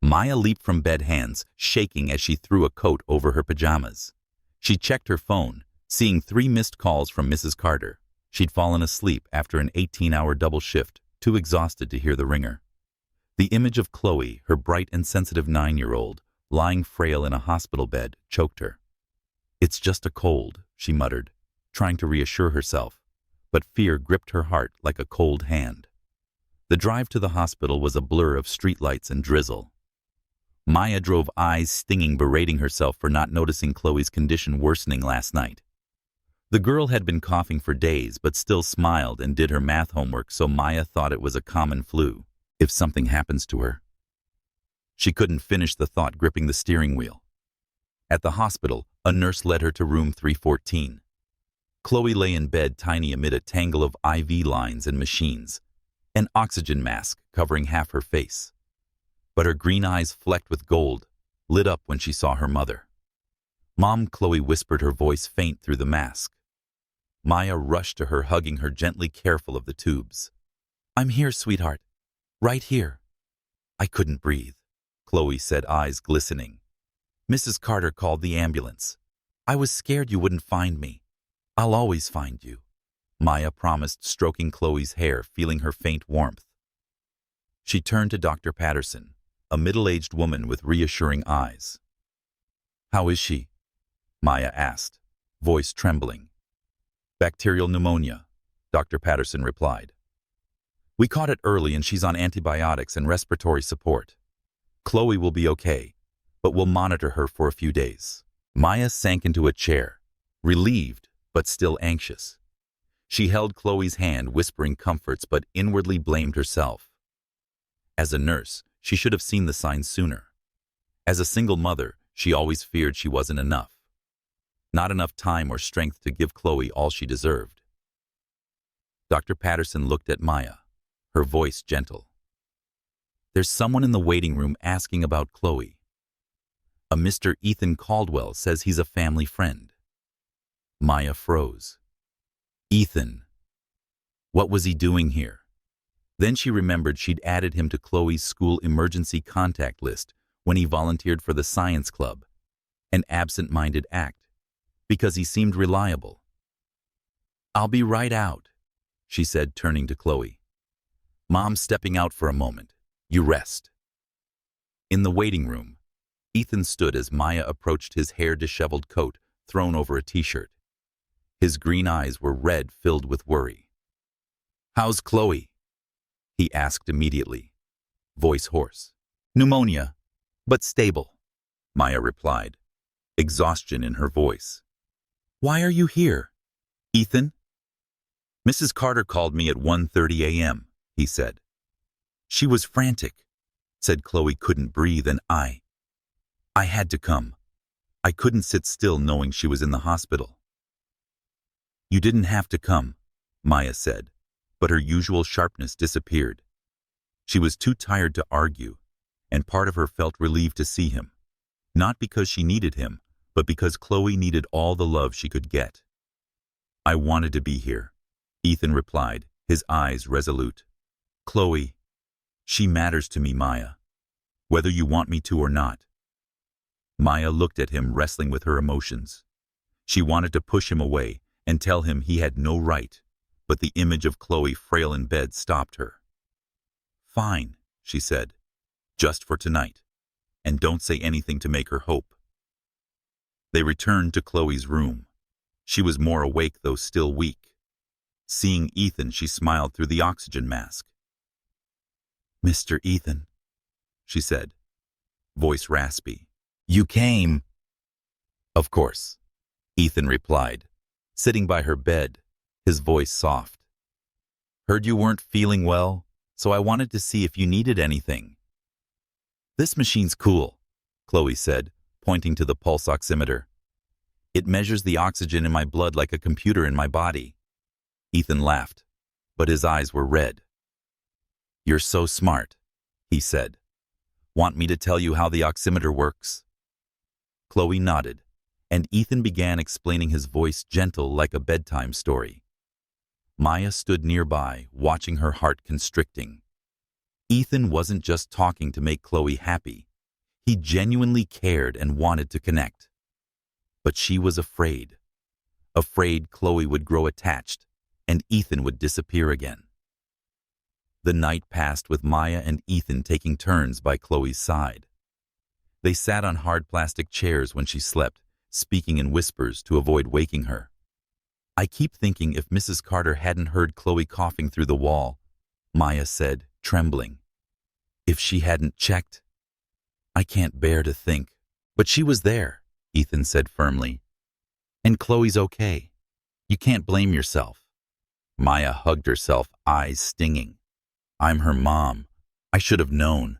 Maya leaped from bed, hands shaking as she threw a coat over her pajamas. She checked her phone, seeing 3 missed calls from Mrs. Carter. She'd fallen asleep after an 18-hour double shift, too exhausted to hear the ringer. The image of Chloe, her bright and sensitive 9-year-old, lying frail in a hospital bed, choked her. "It's just a cold," she muttered, trying to reassure herself, but fear gripped her heart like a cold hand. The drive to the hospital was a blur of streetlights and drizzle. Maya drove, eyes stinging, berating herself for not noticing Chloe's condition worsening last night. The girl had been coughing for days but still smiled and did her math homework, so Maya thought it was a common flu. If something happens to her. She couldn't finish the thought, gripping the steering wheel. At the hospital, a nurse led her to room 314. Chloe lay in bed, tiny amid a tangle of IV lines and machines, an oxygen mask covering half her face. But her green eyes, flecked with gold, lit up when she saw her mother. "Mom," Chloe whispered, her voice faint through the mask. Maya rushed to her, hugging her gently, careful of the tubes. "I'm here, sweetheart. Right here." "I couldn't breathe," Chloe said, eyes glistening. "Mrs. Carter called the ambulance. I was scared you wouldn't find me. I'll always find you," Maya promised, stroking Chloe's hair, feeling her faint warmth. She turned to Dr. Patterson, a middle-aged woman with reassuring eyes. "How is she?" Maya asked, voice trembling. "Bacterial pneumonia," Dr. Patterson replied. "We caught it early and she's on antibiotics and respiratory support. Chloe will be okay, but we'll monitor her for a few days." Maya sank into a chair, relieved but still anxious. She held Chloe's hand, whispering comforts, but inwardly blamed herself. As a nurse, she should have seen the signs sooner. As a single mother, she always feared she wasn't enough. Not enough time or strength to give Chloe all she deserved. Dr. Patterson looked at Maya, her voice gentle. "There's someone in the waiting room asking about Chloe. A Mr. Ethan Caldwell says he's a family friend." Maya froze. Ethan. What was he doing here? Then she remembered she'd added him to Chloe's school emergency contact list when he volunteered for the science club, an absent-minded act, because he seemed reliable. "I'll be right out," she said, turning to Chloe. "Mom's stepping out for a moment. You rest." In the waiting room, Ethan stood as Maya approached, his hair disheveled, coat thrown over a t-shirt. His green eyes were red, filled with worry. "How's Chloe?" he asked immediately, voice hoarse. "Pneumonia, but stable," Maya replied. exhaustion in her voice. "Why are you here, Ethan?" "Mrs. Carter called me at 1:30 a.m., he said. "She was frantic," said Chloe, couldn't breathe, and I had to come. I couldn't sit still knowing she was in the hospital. "You didn't have to come," Maya said, but her usual sharpness disappeared. She was too tired to argue, and part of her felt relieved to see him. Not because she needed him, but because Chloe needed all the love she could get. "I wanted to be here," Ethan replied, his eyes resolute. "Chloe, she matters to me, Maya, whether you want me to or not." Maya looked at him, wrestling with her emotions. She wanted to push him away and tell him he had no right, but the image of Chloe frail in bed stopped her. "Fine," she said, "just for tonight, and don't say anything to make her hope." They returned to Chloe's room. She was more awake, though still weak. Seeing Ethan, she smiled through the oxygen mask. "Mr. Ethan," she said, voice raspy. "You came." "Of course," Ethan replied, sitting by her bed, his voice soft. "Heard you weren't feeling well, so I wanted to see if you needed anything." "This machine's cool," Chloe said, pointing to the pulse oximeter. "It measures the oxygen in my blood like a computer in my body." Ethan laughed, but his eyes were red. "You're so smart," he said. "Want me to tell you how the oximeter works?" Chloe nodded, and Ethan began explaining, his voice gentle like a bedtime story. Maya stood nearby, watching, her heart constricting. Ethan wasn't just talking to make Chloe happy. He genuinely cared and wanted to connect. But she was afraid. Afraid Chloe would grow attached, and Ethan would disappear again. The night passed with Maya and Ethan taking turns by Chloe's side. They sat on hard plastic chairs when she slept, speaking in whispers to avoid waking her. "I keep thinking if Mrs. Carter hadn't heard Chloe coughing through the wall," Maya said, trembling. "If she hadn't checked. I can't bear to think." "But she was there," Ethan said firmly. "And Chloe's okay. You can't blame yourself." Maya hugged herself, eyes stinging. "I'm her mom. I should have known.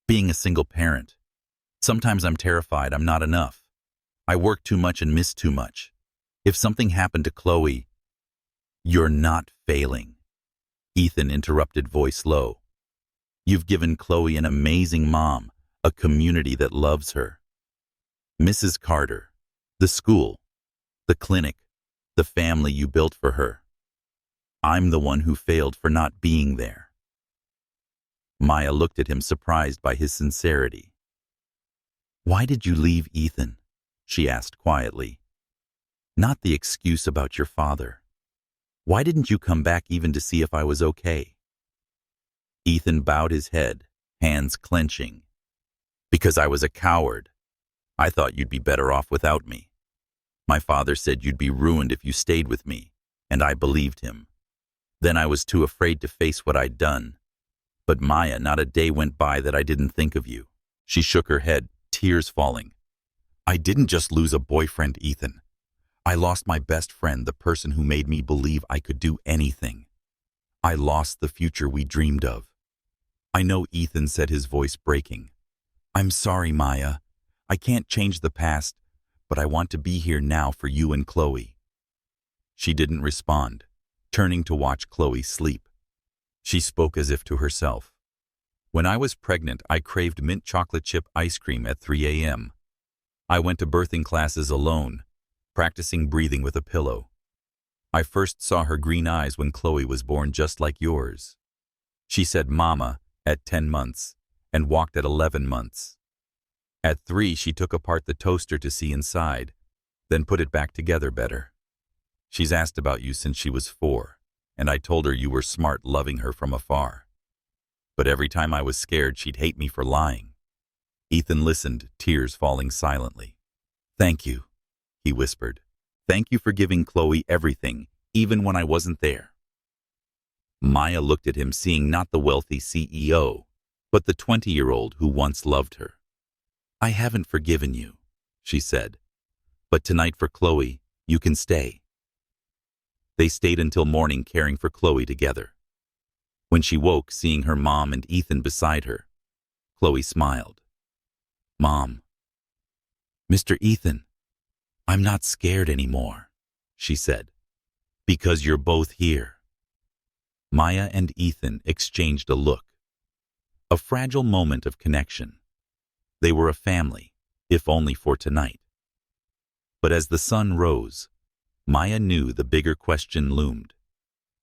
Being a single parent. Sometimes I'm terrified I'm not enough. I work too much and miss too much. If something happened to Chloe—" "You're not failing," Ethan interrupted, voice low. "You've given Chloe an amazing mom, a community that loves her. Mrs. Carter, the school, the clinic, the family you built for her. I'm the one who failed for not being there." Maya looked at him, surprised by his sincerity. "Why did you leave Ethan?" she asked quietly. "Not the excuse about your father. Why didn't you come back even to see if I was okay?" Ethan bowed his head, hands clenching. "Because I was a coward. I thought you'd be better off without me. My father said you'd be ruined if you stayed with me, and I believed him. Then I was too afraid to face what I'd done. But Maya, not a day went by that I didn't think of you." She shook her head, tears falling. "I didn't just lose a boyfriend, Ethan. I lost my best friend, the person who made me believe I could do anything. I lost the future we dreamed of." "I know," Ethan said, his voice breaking. "I'm sorry, Maya. I can't change the past, but I want to be here now for you and Chloe." She didn't respond, turning to watch Chloe sleep. She spoke as if to herself. "When I was pregnant, I craved mint chocolate chip ice cream at 3 a.m. I went to birthing classes alone, practicing breathing with a pillow. I first saw her green eyes when Chloe was born, just like yours. She said mama at 10 months and walked at 11 months. At 3, she took apart the toaster to see inside, then put it back together better. She's asked about you since she was 4, and I told her you were smart, loving her from afar. But every time I was scared, she'd hate me for lying." Ethan listened, tears falling silently. "Thank you," he whispered. "Thank you for giving Chloe everything, even when I wasn't there." Maya looked at him, seeing not the wealthy CEO, but the 20-year-old who once loved her. "I haven't forgiven you," she said. "But tonight for Chloe, you can stay." They stayed until morning caring for Chloe together. When she woke, seeing her mom and Ethan beside her, Chloe smiled. "Mom." "Mr. Ethan, I'm not scared anymore," she said, "because you're both here." Maya and Ethan exchanged a look. A fragile moment of connection. They were a family, if only for tonight. But as the sun rose, Maya knew the bigger question loomed.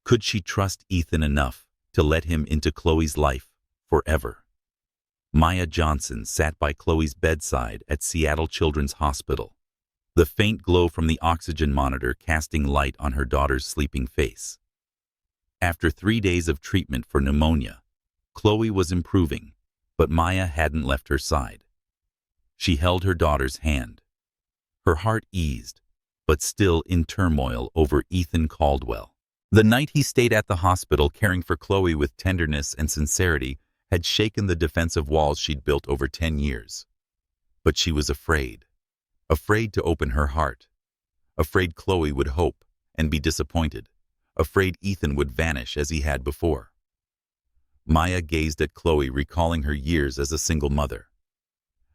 Could she trust Ethan enough to let him into Chloe's life forever? Maya Johnson sat by Chloe's bedside at Seattle Children's Hospital, the faint glow from the oxygen monitor casting light on her daughter's sleeping face. After 3 days of treatment for pneumonia, Chloe was improving, but Maya hadn't left her side. She held her daughter's hand. Her heart eased, but still in turmoil over Ethan Caldwell. The night he stayed at the hospital caring for Chloe with tenderness and sincerity had shaken the defensive walls she'd built over 10 years. But she was afraid. Afraid to open her heart. Afraid Chloe would hope and be disappointed. Afraid Ethan would vanish as he had before. Maya gazed at Chloe, recalling her years as a single mother.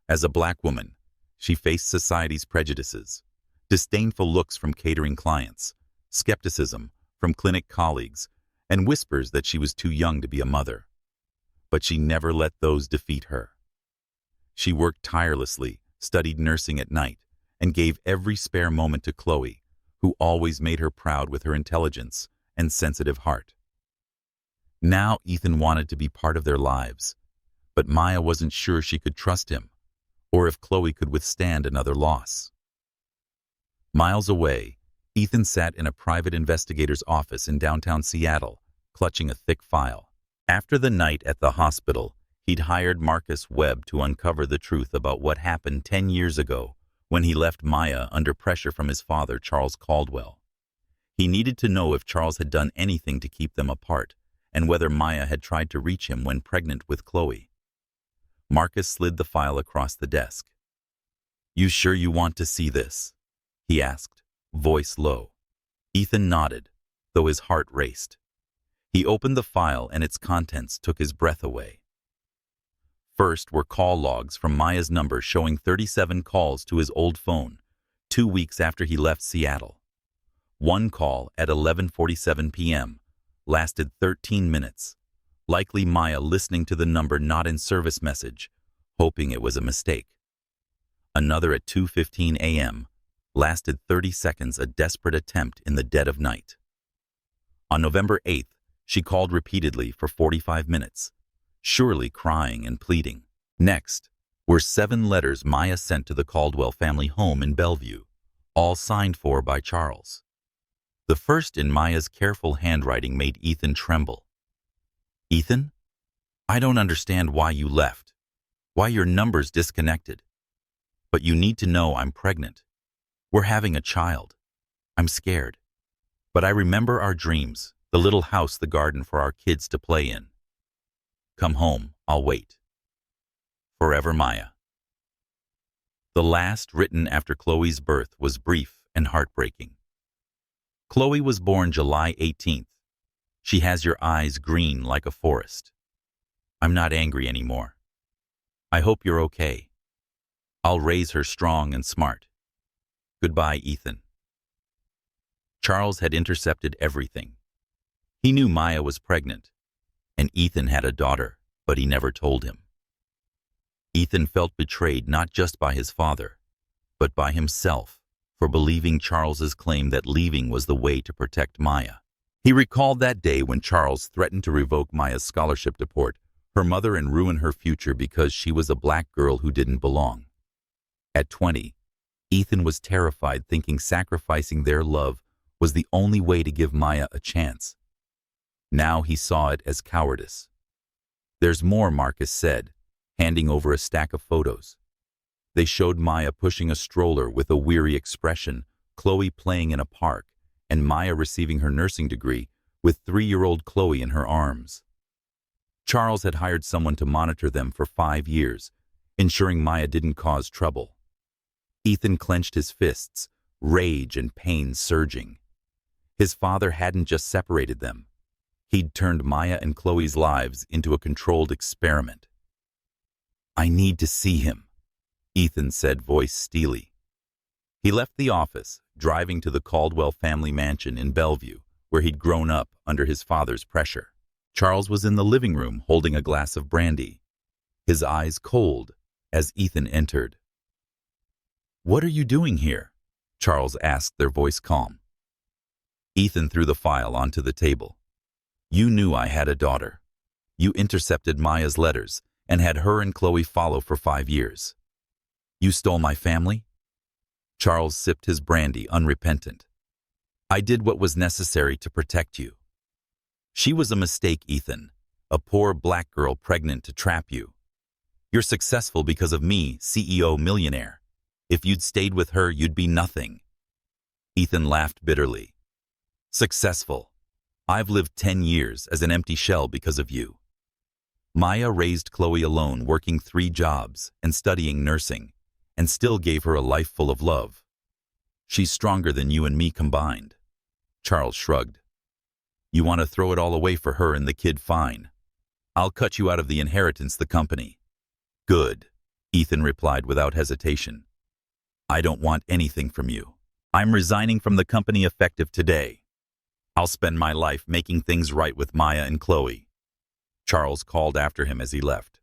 As a black woman, she faced society's prejudices, disdainful looks from catering clients, skepticism from clinic colleagues, and whispers that she was too young to be a mother. But she never let those defeat her. She worked tirelessly, studied nursing at night, and gave every spare moment to Chloe, who always made her proud with her intelligence and sensitive heart. Now Ethan wanted to be part of their lives, but Maya wasn't sure she could trust him, or if Chloe could withstand another loss. Miles away, Ethan sat in a private investigator's office in downtown Seattle, clutching a thick file. After the night at the hospital, he'd hired Marcus Webb to uncover the truth about what happened 10 years ago when he left Maya under pressure from his father, Charles Caldwell. He needed to know if Charles had done anything to keep them apart, and whether Maya had tried to reach him when pregnant with Chloe. Marcus slid the file across the desk. "You sure you want to see this?" he asked, voice low. Ethan nodded, though his heart raced. He opened the file and its contents took his breath away. First were call logs from Maya's number showing 37 calls to his old phone, 2 weeks after he left Seattle. One call at 11:47 p.m. lasted 13 minutes, likely Maya listening to the number not in service message, hoping it was a mistake. Another at 2:15 a.m. lasted 30 seconds, a desperate attempt in the dead of night. On November 8th, she called repeatedly for 45 minutes, surely crying and pleading. Next were 7 letters Maya sent to the Caldwell family home in Bellevue, all signed for by Charles. The first in Maya's careful handwriting made Ethan tremble. "Ethan, I don't understand why you left, why your number's disconnected. But you need to know I'm pregnant. We're having a child. I'm scared. But I remember our dreams, the little house, the garden for our kids to play in. Come home, I'll wait. Forever, Maya." The last, written after Chloe's birth, was brief and heartbreaking. Chloe was born July 18th. She has your eyes green like a forest. I'm not angry anymore. I hope you're okay. I'll raise her strong and smart. Goodbye, Ethan. Charles had intercepted everything. He knew Maya was pregnant, and Ethan had a daughter, but he never told him. Ethan felt betrayed not just by his father, but by himself for believing Charles's claim that leaving was the way to protect Maya. He recalled that day when Charles threatened to revoke Maya's scholarship, deport her mother, and ruin her future because she was a black girl who didn't belong. At 20, Ethan was terrified, thinking sacrificing their love was the only way to give Maya a chance. Now he saw it as cowardice. "There's more," Marcus said, handing over a stack of photos. They showed Maya pushing a stroller with a weary expression, Chloe playing in a park, and Maya receiving her nursing degree with 3-year-old Chloe in her arms. Charles had hired someone to monitor them for 5 years, ensuring Maya didn't cause trouble. Ethan clenched his fists, rage and pain surging. His father hadn't just separated them. He'd turned Maya and Chloe's lives into a controlled experiment. "I need to see him," Ethan said, voice steely. He left the office, driving to the Caldwell family mansion in Bellevue, where he'd grown up under his father's pressure. Charles was in the living room holding a glass of brandy, his eyes cold as Ethan entered. "What are you doing here?" Charles asked, their voice calm. Ethan threw the file onto the table. "You knew I had a daughter. You intercepted Maya's letters and had her and Chloe follow for 5 years. You stole my family?" Charles sipped his brandy, unrepentant. "I did what was necessary to protect you. She was a mistake, Ethan, a poor black girl pregnant to trap you. You're successful because of me, CEO Millionaire. If you'd stayed with her, you'd be nothing." Ethan laughed bitterly. "Successful? I've lived 10 years as an empty shell because of you." Maya raised Chloe alone, working 3 jobs and studying nursing, and still gave her a life full of love. "She's stronger than you and me combined." Charles shrugged. "You want to throw it all away for her and the kid? Fine. I'll cut you out of the inheritance, the company." "Good," Ethan replied without hesitation. "I don't want anything from you. I'm resigning from the company effective today. I'll spend my life making things right with Maya and Chloe." Charles called after him as he left.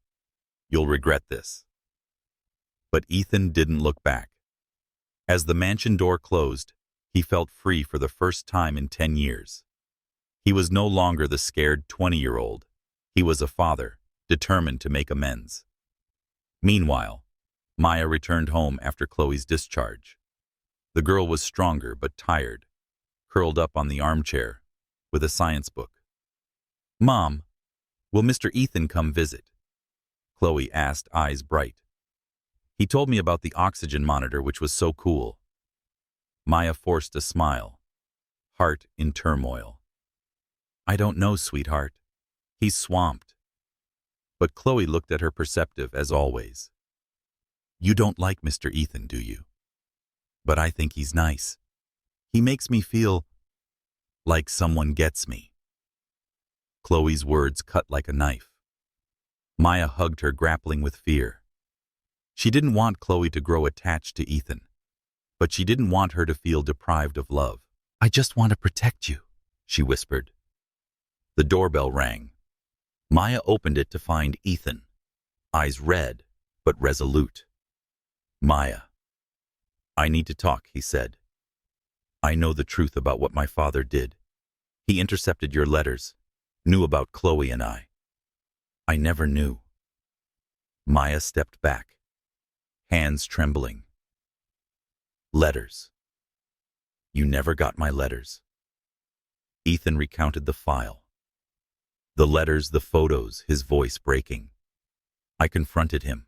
"You'll regret this." But Ethan didn't look back. As the mansion door closed, he felt free for the first time in 10 years. He was no longer the scared 20-year-old. He was a father, determined to make amends. Meanwhile, Maya returned home after Chloe's discharge. The girl was stronger but tired, curled up on the armchair with a science book. "Mom, will Mr. Ethan come visit?" Chloe asked, eyes bright. "He told me about the oxygen monitor, which was so cool." Maya forced a smile, heart in turmoil. "I don't know, sweetheart. He's swamped." But Chloe looked at her perceptive as always. "You don't like Mr. Ethan, do you? But I think he's nice. He makes me feel like someone gets me." Chloe's words cut like a knife. Maya hugged her, grappling with fear. She didn't want Chloe to grow attached to Ethan, but she didn't want her to feel deprived of love. "I just want to protect you," she whispered. The doorbell rang. Maya opened it to find Ethan, eyes red but resolute. "Maya, I need to talk," he said. "I know the truth about what my father did. He intercepted your letters, knew about Chloe and I. I never knew." Maya stepped back, hands trembling. "Letters. You never got my letters." Ethan recounted the file. The letters, the photos, his voice breaking. "I confronted him.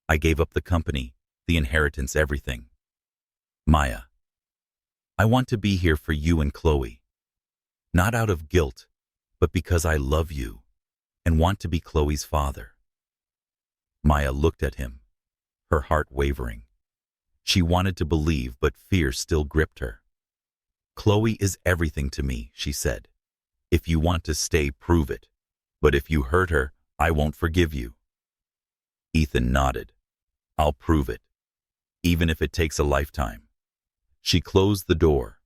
I gave up the company, the inheritance, everything. Maya, I want to be here for you and Chloe. Not out of guilt, but because I love you and want to be Chloe's father." Maya looked at him, her heart wavering. She wanted to believe, but fear still gripped her. "Chloe is everything to me," she said. "If you want to stay, prove it. But if you hurt her, I won't forgive you." Ethan nodded. "I'll prove it, even if it takes a lifetime." She closed the door,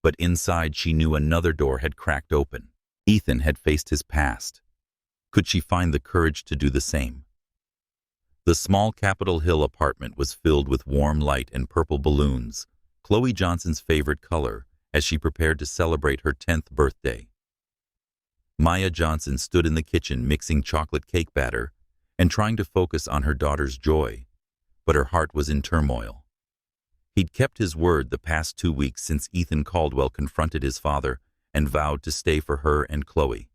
but inside she knew another door had cracked open. Ethan had faced his past. Could she find the courage to do the same? The small Capitol Hill apartment was filled with warm light and purple balloons, Chloe Johnson's favorite color, as she prepared to celebrate her 10th birthday. Maya Johnson stood in the kitchen mixing chocolate cake batter and trying to focus on her daughter's joy, but her heart was in turmoil. He'd kept his word the past 2 weeks since Ethan Caldwell confronted his father and vowed to stay for her and Chloe.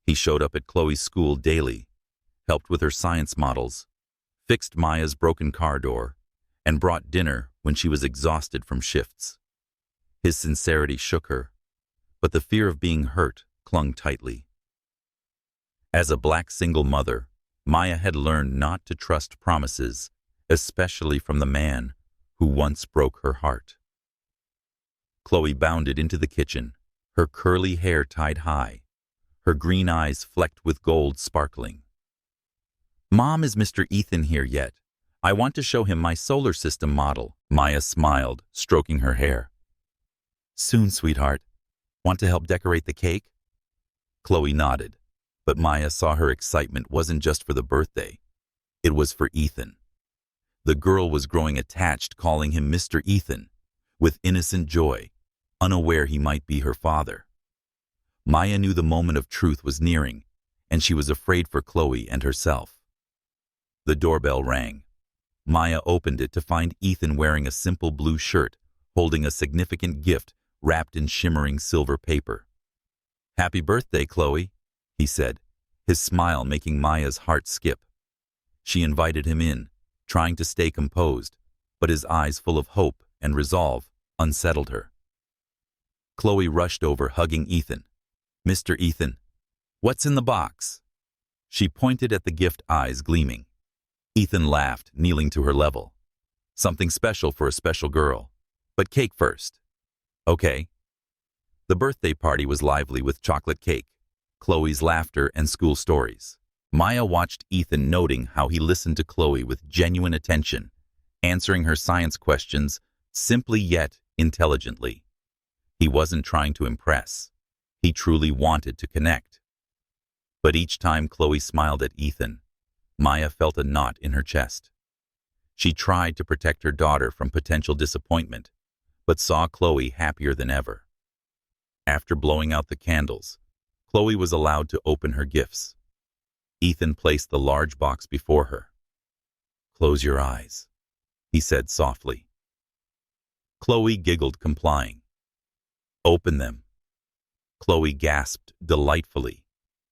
He showed up at Chloe's school daily, helped with her science models, fixed Maya's broken car door, and brought dinner when she was exhausted from shifts. His sincerity shook her, but the fear of being hurt clung tightly. As a black single mother, Maya had learned not to trust promises, especially from the man who once broke her heart. Chloe bounded into the kitchen, her curly hair tied high, her green eyes flecked with gold sparkling. "Mom, is Mr. Ethan here yet? I want to show him my solar system model." Maya smiled, stroking her hair. "Soon, sweetheart. Want to help decorate the cake?" Chloe nodded, but Maya saw her excitement wasn't just for the birthday. It was for Ethan. The girl was growing attached, calling him Mr. Ethan, with innocent joy, unaware he might be her father. Maya knew the moment of truth was nearing, and she was afraid for Chloe and herself. The doorbell rang. Maya opened it to find Ethan wearing a simple blue shirt, holding a significant gift wrapped in shimmering silver paper. "Happy birthday, Chloe," he said, his smile making Maya's heart skip. She invited him in, trying to stay composed, but his eyes full of hope and resolve unsettled her. Chloe rushed over, hugging Ethan. "Mr. Ethan, what's in the box?" She pointed at the gift, eyes gleaming. Ethan laughed, kneeling to her level. "Something special for a special girl, but cake first." "Okay." The birthday party was lively with chocolate cake, Chloe's laughter, and school stories. Maya watched Ethan, noting how he listened to Chloe with genuine attention, answering her science questions simply yet intelligently. He wasn't trying to impress. He truly wanted to connect. But each time Chloe smiled at Ethan, Maya felt a knot in her chest. She tried to protect her daughter from potential disappointment, but saw Chloe happier than ever. After blowing out the candles, Chloe was allowed to open her gifts. Ethan placed the large box before her. "Close your eyes," he said softly. Chloe giggled, complying. "Open them." Chloe gasped delightfully,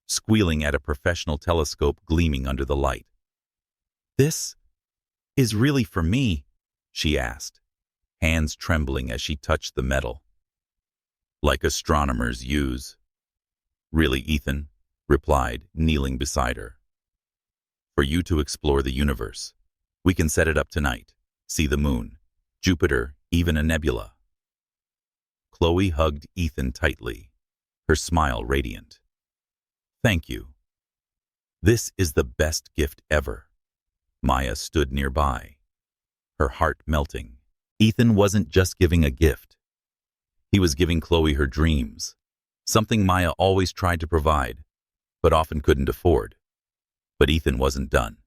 squealing at a professional telescope gleaming under the light. "This is really for me?" she asked, hands trembling as she touched the metal. "Like astronomers use." "Really, Ethan?" replied, kneeling beside her. "For you to explore the universe. We can set it up tonight. See the moon, Jupiter, even a nebula." Chloe hugged Ethan tightly, her smile radiant. "Thank you. This is the best gift ever." Maya stood nearby, her heart melting. Ethan wasn't just giving a gift. He was giving Chloe her dreams, something Maya always tried to provide, but often couldn't afford. But Ethan wasn't done.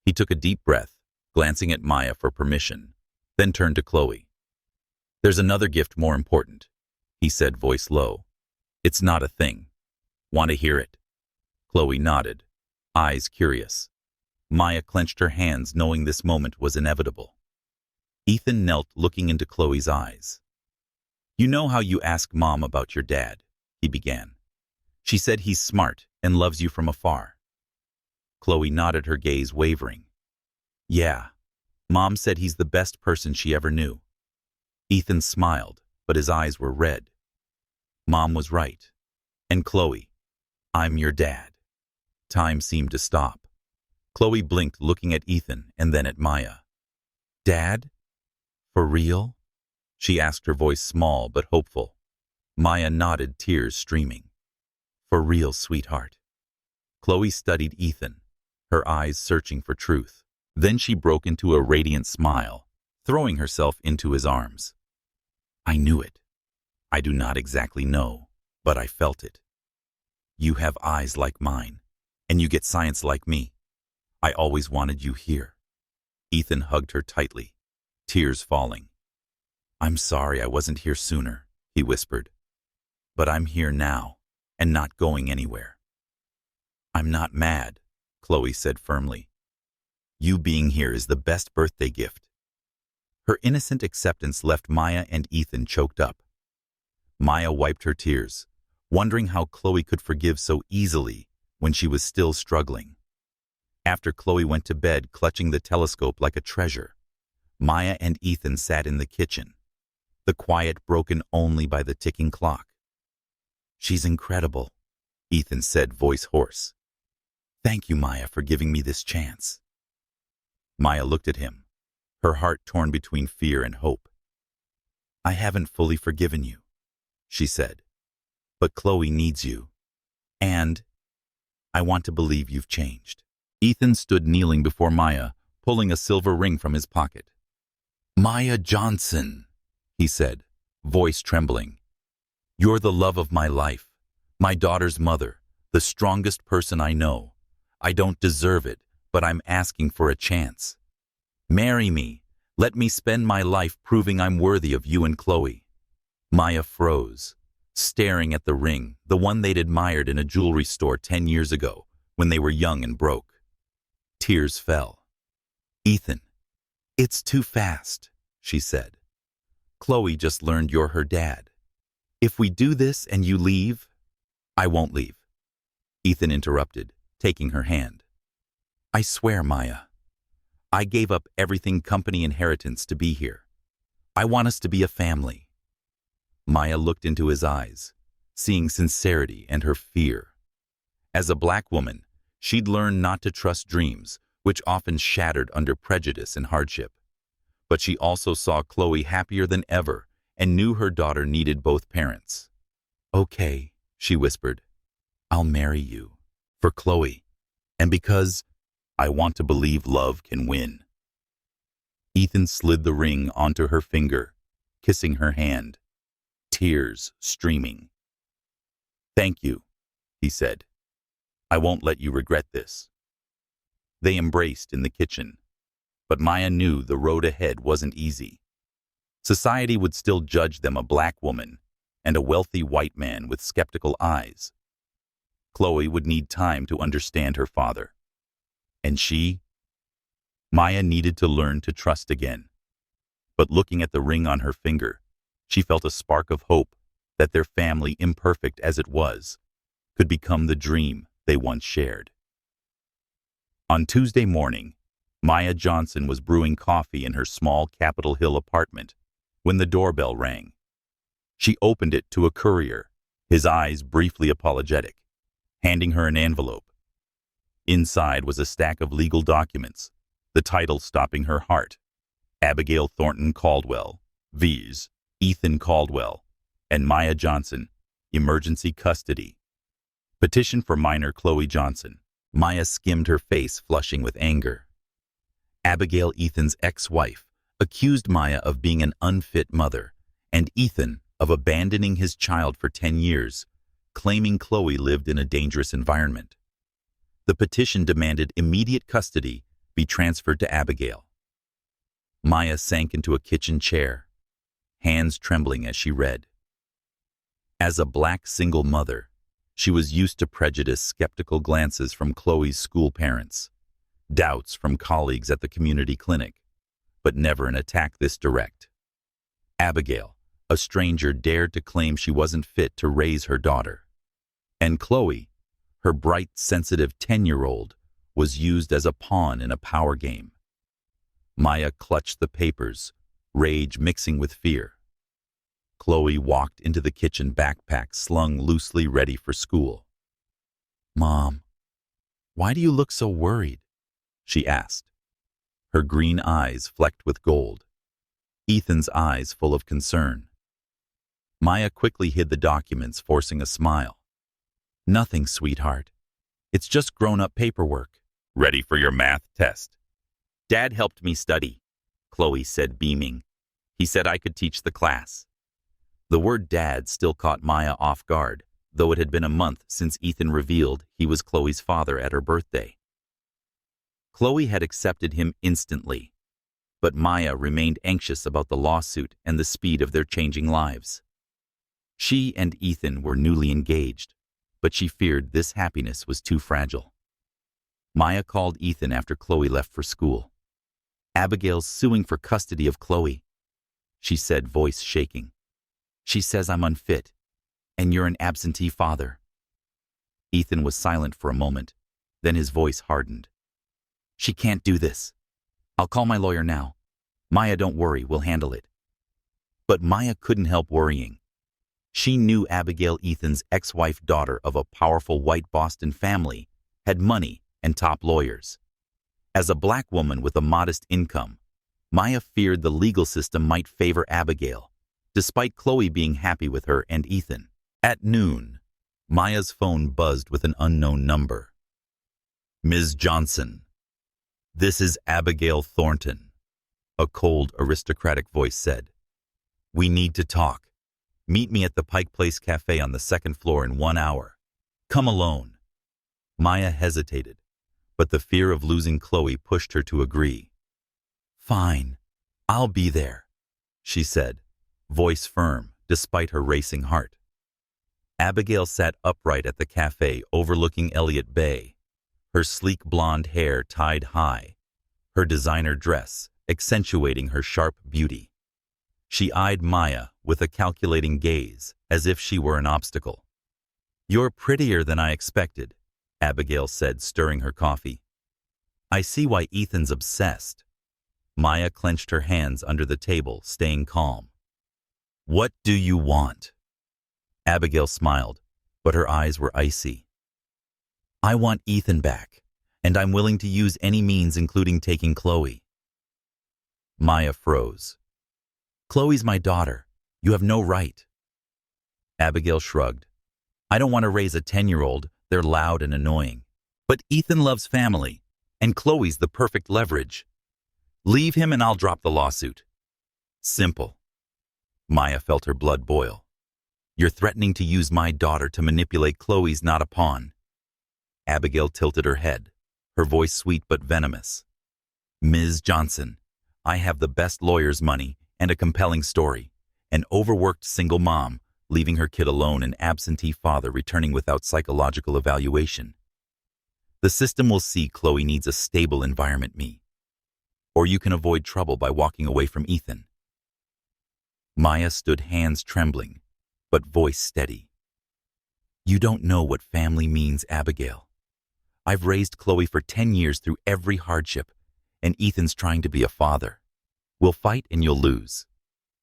He took a deep breath, glancing at Maya for permission, then turned to Chloe. "There's another gift more important," he said, voice low. "It's not a thing. Want to hear it?" Chloe nodded, eyes curious. Maya clenched her hands, knowing this moment was inevitable. Ethan knelt, looking into Chloe's eyes. "You know how you ask Mom about your dad," he began. "She said he's smart and loves you from afar." Chloe nodded, her gaze wavering. "Yeah, Mom said he's the best person she ever knew." Ethan smiled, but his eyes were red. Mom was right. "And Chloe, I'm your dad." Time seemed to stop. Chloe blinked, looking at Ethan and then at Maya. "Dad? For real?" she asked, her voice small but hopeful. Maya nodded, tears streaming. "For real, sweetheart." Chloe studied Ethan, her eyes searching for truth. Then she broke into a radiant smile, throwing herself into his arms. "I knew it. I do not exactly know, but I felt it. You have eyes like mine, and you get science like me. I always wanted you here." Ethan hugged her tightly, tears falling. "I'm sorry I wasn't here sooner," he whispered. "But I'm here now, and not going anywhere." "I'm not mad," Chloe said firmly. "You being here is the best birthday gift." Her innocent acceptance left Maya and Ethan choked up. Maya wiped her tears, wondering how Chloe could forgive so easily when she was still struggling. After Chloe went to bed, clutching the telescope like a treasure, Maya and Ethan sat in the kitchen, the quiet broken only by the ticking clock. "She's incredible," Ethan said, voice hoarse. "Thank you, Maya, for giving me this chance." Maya looked at him, her heart torn between fear and hope. "I haven't fully forgiven you," she said, "but Chloe needs you. And I want to believe you've changed." Ethan stood kneeling before Maya, pulling a silver ring from his pocket. "Maya Johnson," he said, voice trembling. "You're the love of my life, my daughter's mother, the strongest person I know. I don't deserve it, but I'm asking for a chance. Marry me. Let me spend my life proving I'm worthy of you and Chloe." Maya froze, staring at the ring, the one they'd admired in a jewelry store 10 years ago, when they were young and broke. Tears fell. "Ethan, it's too fast," she said. "Chloe just learned you're her dad. If we do this and you leave—" "I won't leave," Ethan interrupted, taking her hand. "I swear, Maya. I gave up everything company inheritance to be here. I want us to be a family." Maya looked into his eyes, seeing sincerity and her fear. As a black woman, she'd learned not to trust dreams, which often shattered under prejudice and hardship. But she also saw Chloe happier than ever and knew her daughter needed both parents. "Okay," she whispered, "I'll marry you. For Chloe. And because I want to believe love can win." Ethan slid the ring onto her finger, kissing her hand, tears streaming. "Thank you," he said. "I won't let you regret this." They embraced in the kitchen, but Maya knew the road ahead wasn't easy. Society would still judge them a black woman and a wealthy white man with skeptical eyes. Chloe would need time to understand her father. And Maya needed to learn to trust again. But looking at the ring on her finger, she felt a spark of hope that their family, imperfect as it was, could become the dream they once shared. On Tuesday morning, Maya Johnson was brewing coffee in her small Capitol Hill apartment when the doorbell rang. She opened it to a courier, his eyes briefly apologetic, handing her an envelope. Inside was a stack of legal documents, the title stopping her heart: Abigail Thornton Caldwell, V's, Ethan Caldwell, and Maya Johnson, emergency custody. Petition for minor Chloe Johnson. Maya skimmed her face, flushing with anger. Abigail, Ethan's ex-wife, accused Maya of being an unfit mother, and Ethan of abandoning his child for 10 years, claiming Chloe lived in a dangerous environment. The petition demanded immediate custody be transferred to Abigail. Maya sank into a kitchen chair, hands trembling as she read. As a black single mother, she was used to prejudiced, skeptical glances from Chloe's school parents, doubts from colleagues at the community clinic, but never an attack this direct. Abigail, a stranger, dared to claim she wasn't fit to raise her daughter. And Chloe, her bright, sensitive 10-year-old, was used as a pawn in a power game. Maya clutched the papers, rage mixing with fear. Chloe walked into the kitchen, backpack slung loosely, ready for school. "Mom, why do you look so worried?" she asked, her green eyes flecked with gold, Ethan's eyes full of concern. Maya quickly hid the documents, forcing a smile. "Nothing, sweetheart. It's just grown-up paperwork." "Ready for your math test?" "Dad helped me study," Chloe said, beaming. "He said I could teach the class." The word dad still caught Maya off guard, though it had been a month since Ethan revealed he was Chloe's father at her birthday. Chloe had accepted him instantly, but Maya remained anxious about the lawsuit and the speed of their changing lives. She and Ethan were newly engaged, but she feared this happiness was too fragile. Maya called Ethan after Chloe left for school. "Abigail's suing for custody of Chloe," she said, voice shaking. "She says I'm unfit, and you're an absentee father." Ethan was silent for a moment, then his voice hardened. "She can't do this. I'll call my lawyer now. Maya, don't worry, we'll handle it." But Maya couldn't help worrying. She knew Abigail, Ethan's ex-wife, daughter of a powerful white Boston family, had money and top lawyers. As a black woman with a modest income, Maya feared the legal system might favor Abigail, despite Chloe being happy with her and Ethan. At noon, Maya's phone buzzed with an unknown number. "Ms. Johnson, this is Abigail Thornton," a cold, aristocratic voice said. "We need to talk. Meet me at the Pike Place Cafe on the second floor in 1 hour. Come alone." Maya hesitated, but the fear of losing Chloe pushed her to agree. "Fine, I'll be there," she said, voice firm despite her racing heart. Abigail sat upright at the cafe overlooking Elliott Bay, her sleek blonde hair tied high, her designer dress accentuating her sharp beauty. She eyed Maya with a calculating gaze, as if she were an obstacle. "You're prettier than I expected," Abigail said, stirring her coffee. "I see why Ethan's obsessed." Maya clenched her hands under the table, staying calm. "What do you want?" Abigail smiled, but her eyes were icy. "I want Ethan back, and I'm willing to use any means, including taking Chloe." Maya froze. "Chloe's my daughter. You have no right." Abigail shrugged. "I don't want to raise a 10-year-old. They're loud and annoying. But Ethan loves family, and Chloe's the perfect leverage. Leave him and I'll drop the lawsuit. Simple." Maya felt her blood boil. "You're threatening to use my daughter to manipulate Chloe's not a pawn." Abigail tilted her head, her voice sweet but venomous. "Ms. Johnson, I have the best lawyer's money and a compelling story. An overworked single mom, leaving her kid alone, an absentee father returning without psychological evaluation. The system will see Chloe needs a stable environment, or you can avoid trouble by walking away from Ethan." Maya stood, hands trembling, but voice steady. "You don't know what family means, Abigail. I've raised Chloe for 10 years through every hardship, and Ethan's trying to be a father. We'll fight and you'll lose."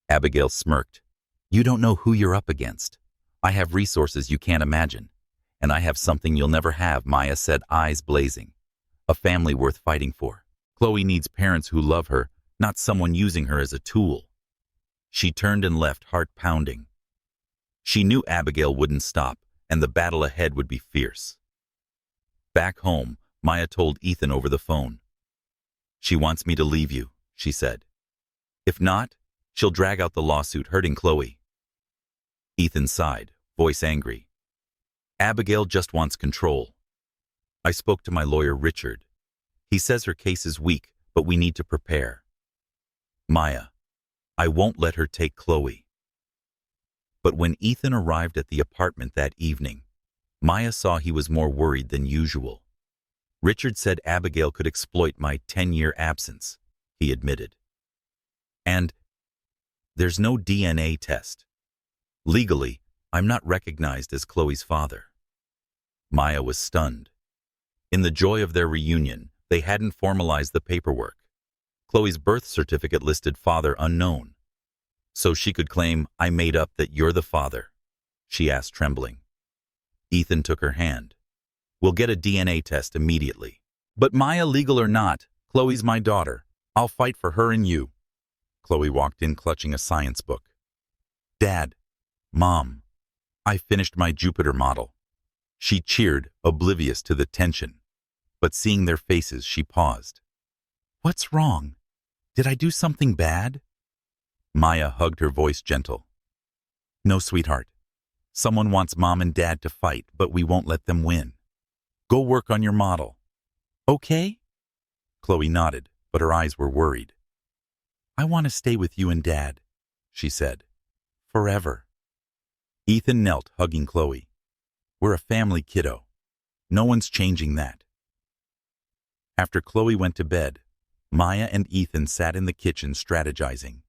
Abigail smirked. "You don't know who you're up against. I have resources you can't imagine, and I have something you'll never have," Maya said, eyes blazing. "A family worth fighting for. Chloe needs parents who love her, not someone using her as a tool." She turned and left, heart pounding. She knew Abigail wouldn't stop, and the battle ahead would be fierce. Back home, Maya told Ethan over the phone. "She wants me to leave you," she said. "If not, she'll drag out the lawsuit, hurting Chloe." Ethan sighed, voice angry. "Abigail just wants control. I spoke to my lawyer, Richard. He says her case is weak, but we need to prepare. Maya, I won't let her take Chloe." But when Ethan arrived at the apartment that evening, Maya saw he was more worried than usual. "Richard said Abigail could exploit my 10-year absence," he admitted. "And there's no DNA test. Legally, I'm not recognized as Chloe's father." Maya was stunned. In the joy of their reunion, they hadn't formalized the paperwork. Chloe's birth certificate listed father unknown. "So she could claim, 'I made up that you're the father'?" she asked, trembling. Ethan took her hand. "We'll get a DNA test immediately." "But Maya, legal or not, Chloe's my daughter. I'll fight for her and you." Chloe walked in clutching a science book. "Dad, Mom, I finished my Jupiter model." She cheered, oblivious to the tension. But seeing their faces, she paused. "What's wrong? Did I do something bad?" Maya hugged, her voice gentle. "No, sweetheart. Someone wants Mom and Dad to fight, but we won't let them win. Go work on your model." "Okay?" Chloe nodded, but her eyes were worried. "I want to stay with you and Dad," she said. "Forever." Ethan knelt, hugging Chloe. "We're a family, kiddo. No one's changing that." After Chloe went to bed, Maya and Ethan sat in the kitchen strategizing.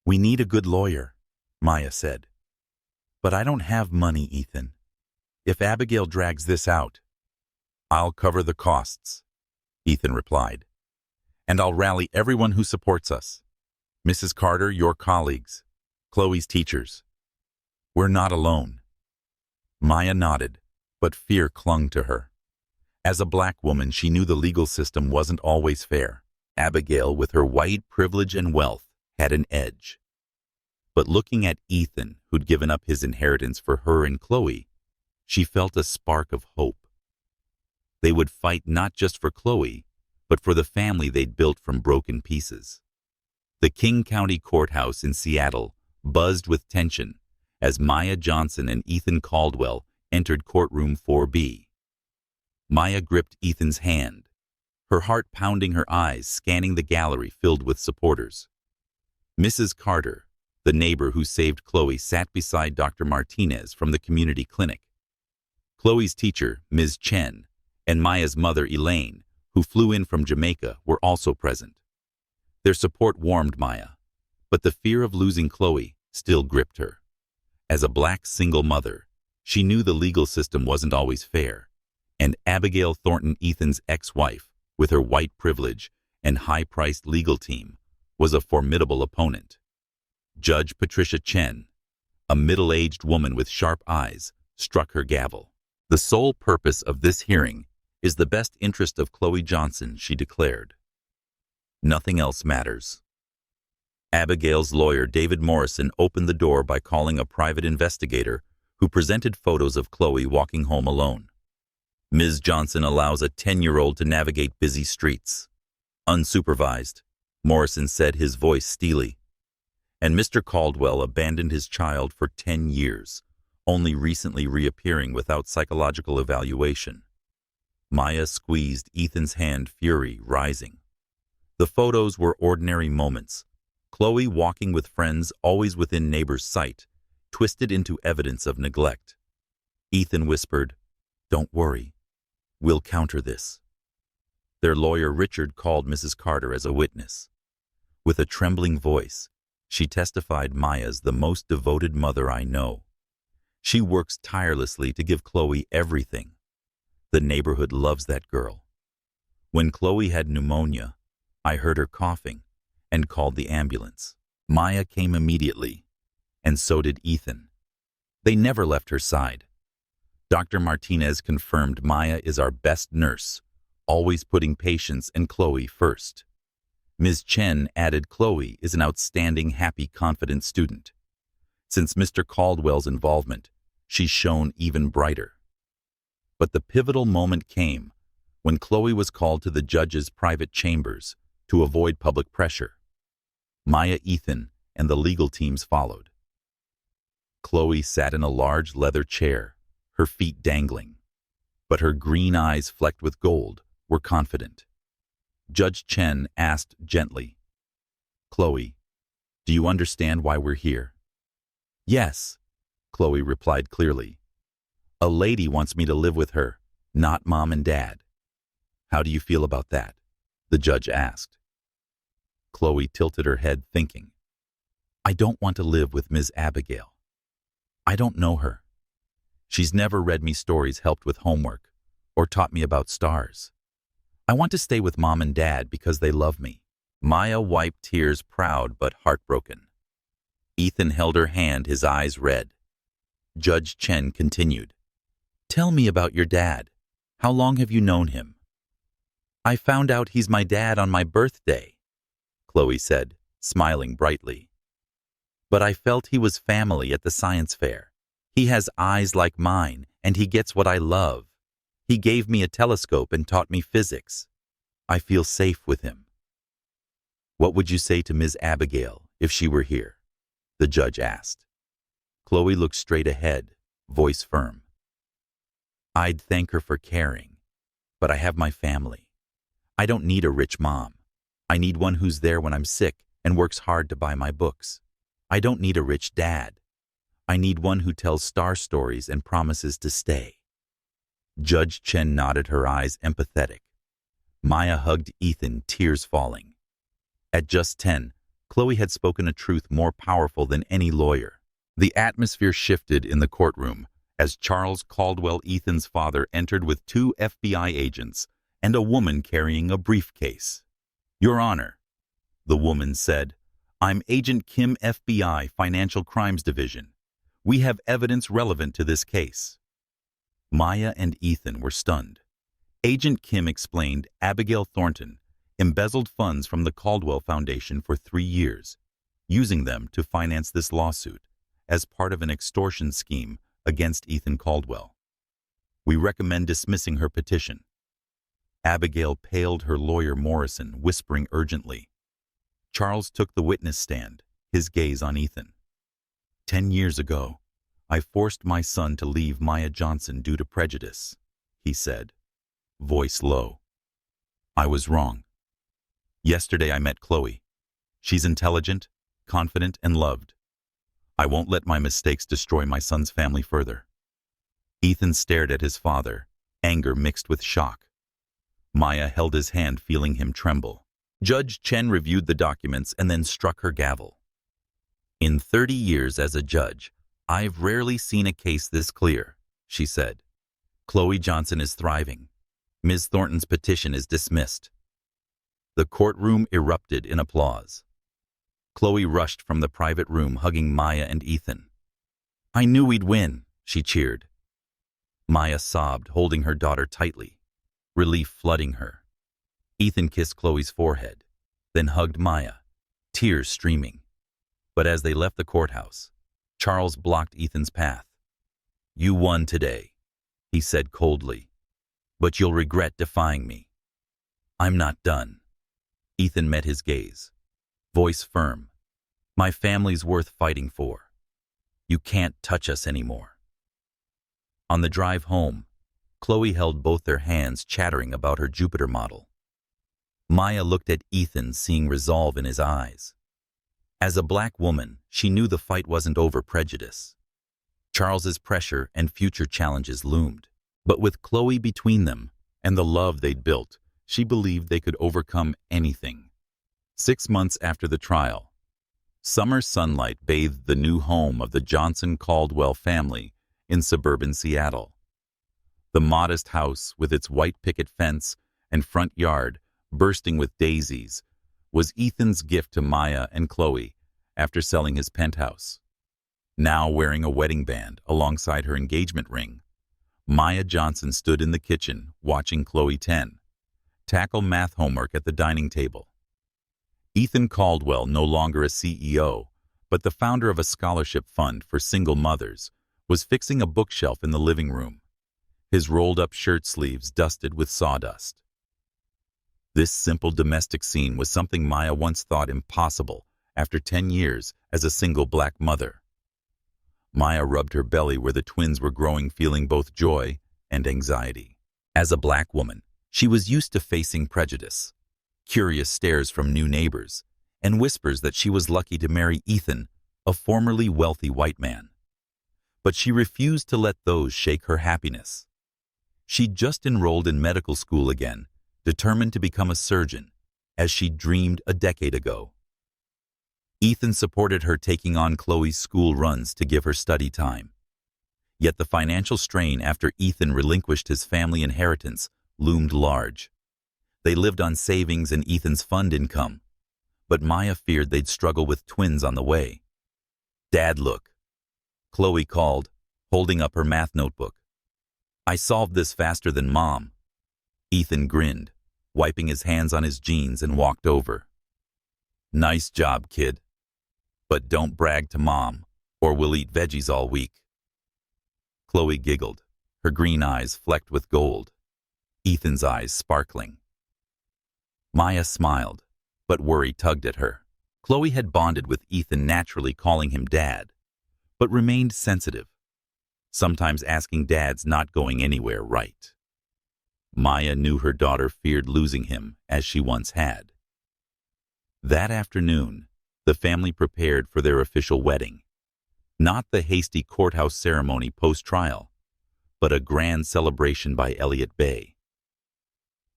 "We need a good lawyer," Maya said. "But I don't have money, Ethan. If Abigail drags this out—" "I'll cover the costs," Ethan replied. "And I'll rally everyone who supports us. Mrs. Carter, your colleagues, Chloe's teachers. We're not alone." Maya nodded, but fear clung to her. As a black woman, she knew the legal system wasn't always fair, Abigail, with her white privilege and wealth, had an edge. But looking at Ethan, who'd given up his inheritance for her and Chloe, she felt a spark of hope. They would fight not just for Chloe, but for the family they'd built from broken pieces. The King County Courthouse in Seattle buzzed with tension as Maya Johnson and Ethan Caldwell entered courtroom 4B. Maya gripped Ethan's hand, her heart pounding, her eyes scanning the gallery filled with supporters. Mrs. Carter, the neighbor who saved Chloe, sat beside Dr. Martinez from the community clinic. Chloe's teacher, Ms. Chen, and Maya's mother, Elaine, who flew in from Jamaica, were also present. Their support warmed Maya, but the fear of losing Chloe still gripped her. As a black single mother, she knew the legal system wasn't always fair, and Abigail Thornton, Ethan's ex-wife, with her white privilege and high-priced legal team, was a formidable opponent. Judge Patricia Chen, a middle-aged woman with sharp eyes, struck her gavel. "The sole purpose of this hearing is the best interest of Chloe Johnson," she declared. "Nothing else matters." Abigail's lawyer, David Morrison, opened the door by calling a private investigator who presented photos of Chloe walking home alone. "Ms. Johnson allows a 10-year-old to navigate busy streets, unsupervised," Morrison said, his voice steely. "And Mr. Caldwell abandoned his child for 10 years, only recently reappearing without psychological evaluation." Maya squeezed Ethan's hand, fury rising. The photos were ordinary moments. Chloe walking with friends, always within neighbors' sight, twisted into evidence of neglect. Ethan whispered, "Don't worry, we'll counter this." Their lawyer, Richard, called Mrs. Carter as a witness. With a trembling voice, she testified, "Maya's the most devoted mother I know. She works tirelessly to give Chloe everything. The neighborhood loves that girl. When Chloe had pneumonia, I heard her coughing and called the ambulance. Maya came immediately, and so did Ethan. They never left her side. Dr. Martinez confirmed, "Maya is our best nurse, always putting patients and Chloe first." Ms. Chen added, "Chloe is an outstanding, happy, confident student. Since Mr. Caldwell's involvement, she's shown even brighter." But the pivotal moment came when Chloe was called to the judge's private chambers to avoid public pressure. Maya, Ethan, and the legal teams followed. Chloe sat in a large leather chair, her feet dangling, but her green eyes, flecked with gold, were confident. Judge Chen asked gently, "Chloe, do you understand why we're here?" "Yes," Chloe replied clearly. "A lady wants me to live with her, not mom and dad." "How do you feel about that?" the judge asked. Chloe tilted her head, thinking, "I don't want to live with Ms. Abigail. I don't know her. She's never read me stories, helped with homework, or taught me about stars. I want to stay with mom and dad because they love me." Maya wiped tears, proud but heartbroken. Ethan held her hand, his eyes red. Judge Chen continued, "Tell me about your dad. How long have you known him?" "I found out he's my dad on my birthday," Chloe said, smiling brightly. "But I felt he was family at the science fair. He has eyes like mine, and he gets what I love. He gave me a telescope and taught me physics. I feel safe with him." "What would you say to Ms. Abigail if she were here?" the judge asked. Chloe looked straight ahead, voice firm. "I'd thank her for caring, but I have my family. I don't need a rich mom. I need one who's there when I'm sick and works hard to buy my books. I don't need a rich dad. I need one who tells star stories and promises to stay." Judge Chen nodded, her eyes empathetic. Maya hugged Ethan, tears falling. At just 10, Chloe had spoken a truth more powerful than any lawyer. The atmosphere shifted in the courtroom as Charles Caldwell, Ethan's father, entered with 2 FBI agents and a woman carrying a briefcase. "Your Honor," the woman said, "I'm Agent Kim, FBI Financial Crimes Division. We have evidence relevant to this case." Maya and Ethan were stunned. Agent Kim explained, "Abigail Thornton embezzled funds from the Caldwell Foundation for 3 years, using them to finance this lawsuit as part of an extortion scheme against Ethan Caldwell. We recommend dismissing her petition. Abigail paled her lawyer Morrison, whispering urgently. Charles took the witness stand, his gaze on Ethan. 10 years ago, I forced my son to leave Maya Johnson due to prejudice, he said, voice low. I was wrong. Yesterday I met Chloe. She's intelligent, confident, and loved. I won't let my mistakes destroy my son's family further. Ethan stared at his father, anger mixed with shock. Maya held his hand, feeling him tremble. Judge Chen reviewed the documents and then struck her gavel. In 30 years as a judge, I've rarely seen a case this clear, she said. Chloe Johnson is thriving. Ms. Thornton's petition is dismissed. The courtroom erupted in applause. Chloe rushed from the private room, hugging Maya and Ethan. I knew we'd win, she cheered. Maya sobbed, holding her daughter tightly, relief flooding her. Ethan kissed Chloe's forehead, then hugged Maya, tears streaming. But as they left the courthouse, Charles blocked Ethan's path. You won today, he said coldly, but you'll regret defying me. I'm not done. Ethan met his gaze, voice firm. My family's worth fighting for. You can't touch us anymore. On the drive home, Chloe held both their hands, chattering about her Jupiter model. Maya looked at Ethan, seeing resolve in his eyes. As a black woman, she knew the fight wasn't over prejudice. Charles's pressure and future challenges loomed. But with Chloe between them and the love they'd built, she believed they could overcome anything. 6 months after the trial, summer sunlight bathed the new home of the Johnson-Caldwell family in suburban Seattle. The modest house, with its white picket fence and front yard bursting with daisies, was Ethan's gift to Maya and Chloe after selling his penthouse. Now wearing a wedding band alongside her engagement ring, Maya Johnson stood in the kitchen watching Chloe 10 tackle math homework at the dining table. Ethan Caldwell, no longer a CEO, but the founder of a scholarship fund for single mothers, was fixing a bookshelf in the living room, his rolled-up shirt sleeves dusted with sawdust. This simple domestic scene was something Maya once thought impossible after 10 years as a single black mother. Maya rubbed her belly where the twins were growing, feeling both joy and anxiety. As a black woman, she was used to facing prejudice, curious stares from new neighbors, and whispers that she was lucky to marry Ethan, a formerly wealthy white man. But she refused to let those shake her happiness. She'd just enrolled in medical school again, determined to become a surgeon, as she'd dreamed a decade ago. Ethan supported her, taking on Chloe's school runs to give her study time. Yet the financial strain after Ethan relinquished his family inheritance loomed large. They lived on savings and Ethan's fund income, but Maya feared they'd struggle with twins on the way. Dad, look, Chloe called, holding up her math notebook. I solved this faster than Mom. Ethan grinned, wiping his hands on his jeans, and walked over. Nice job, kid. But don't brag to Mom, or we'll eat veggies all week. Chloe giggled, her green eyes flecked with gold, Ethan's eyes sparkling. Maya smiled, but worry tugged at her. Chloe had bonded with Ethan, naturally calling him Dad, but remained sensitive, sometimes asking Dad's not going anywhere right. Maya knew her daughter feared losing him as she once had. That afternoon, the family prepared for their official wedding. Not the hasty courthouse ceremony post-trial, but a grand celebration by Elliott Bay.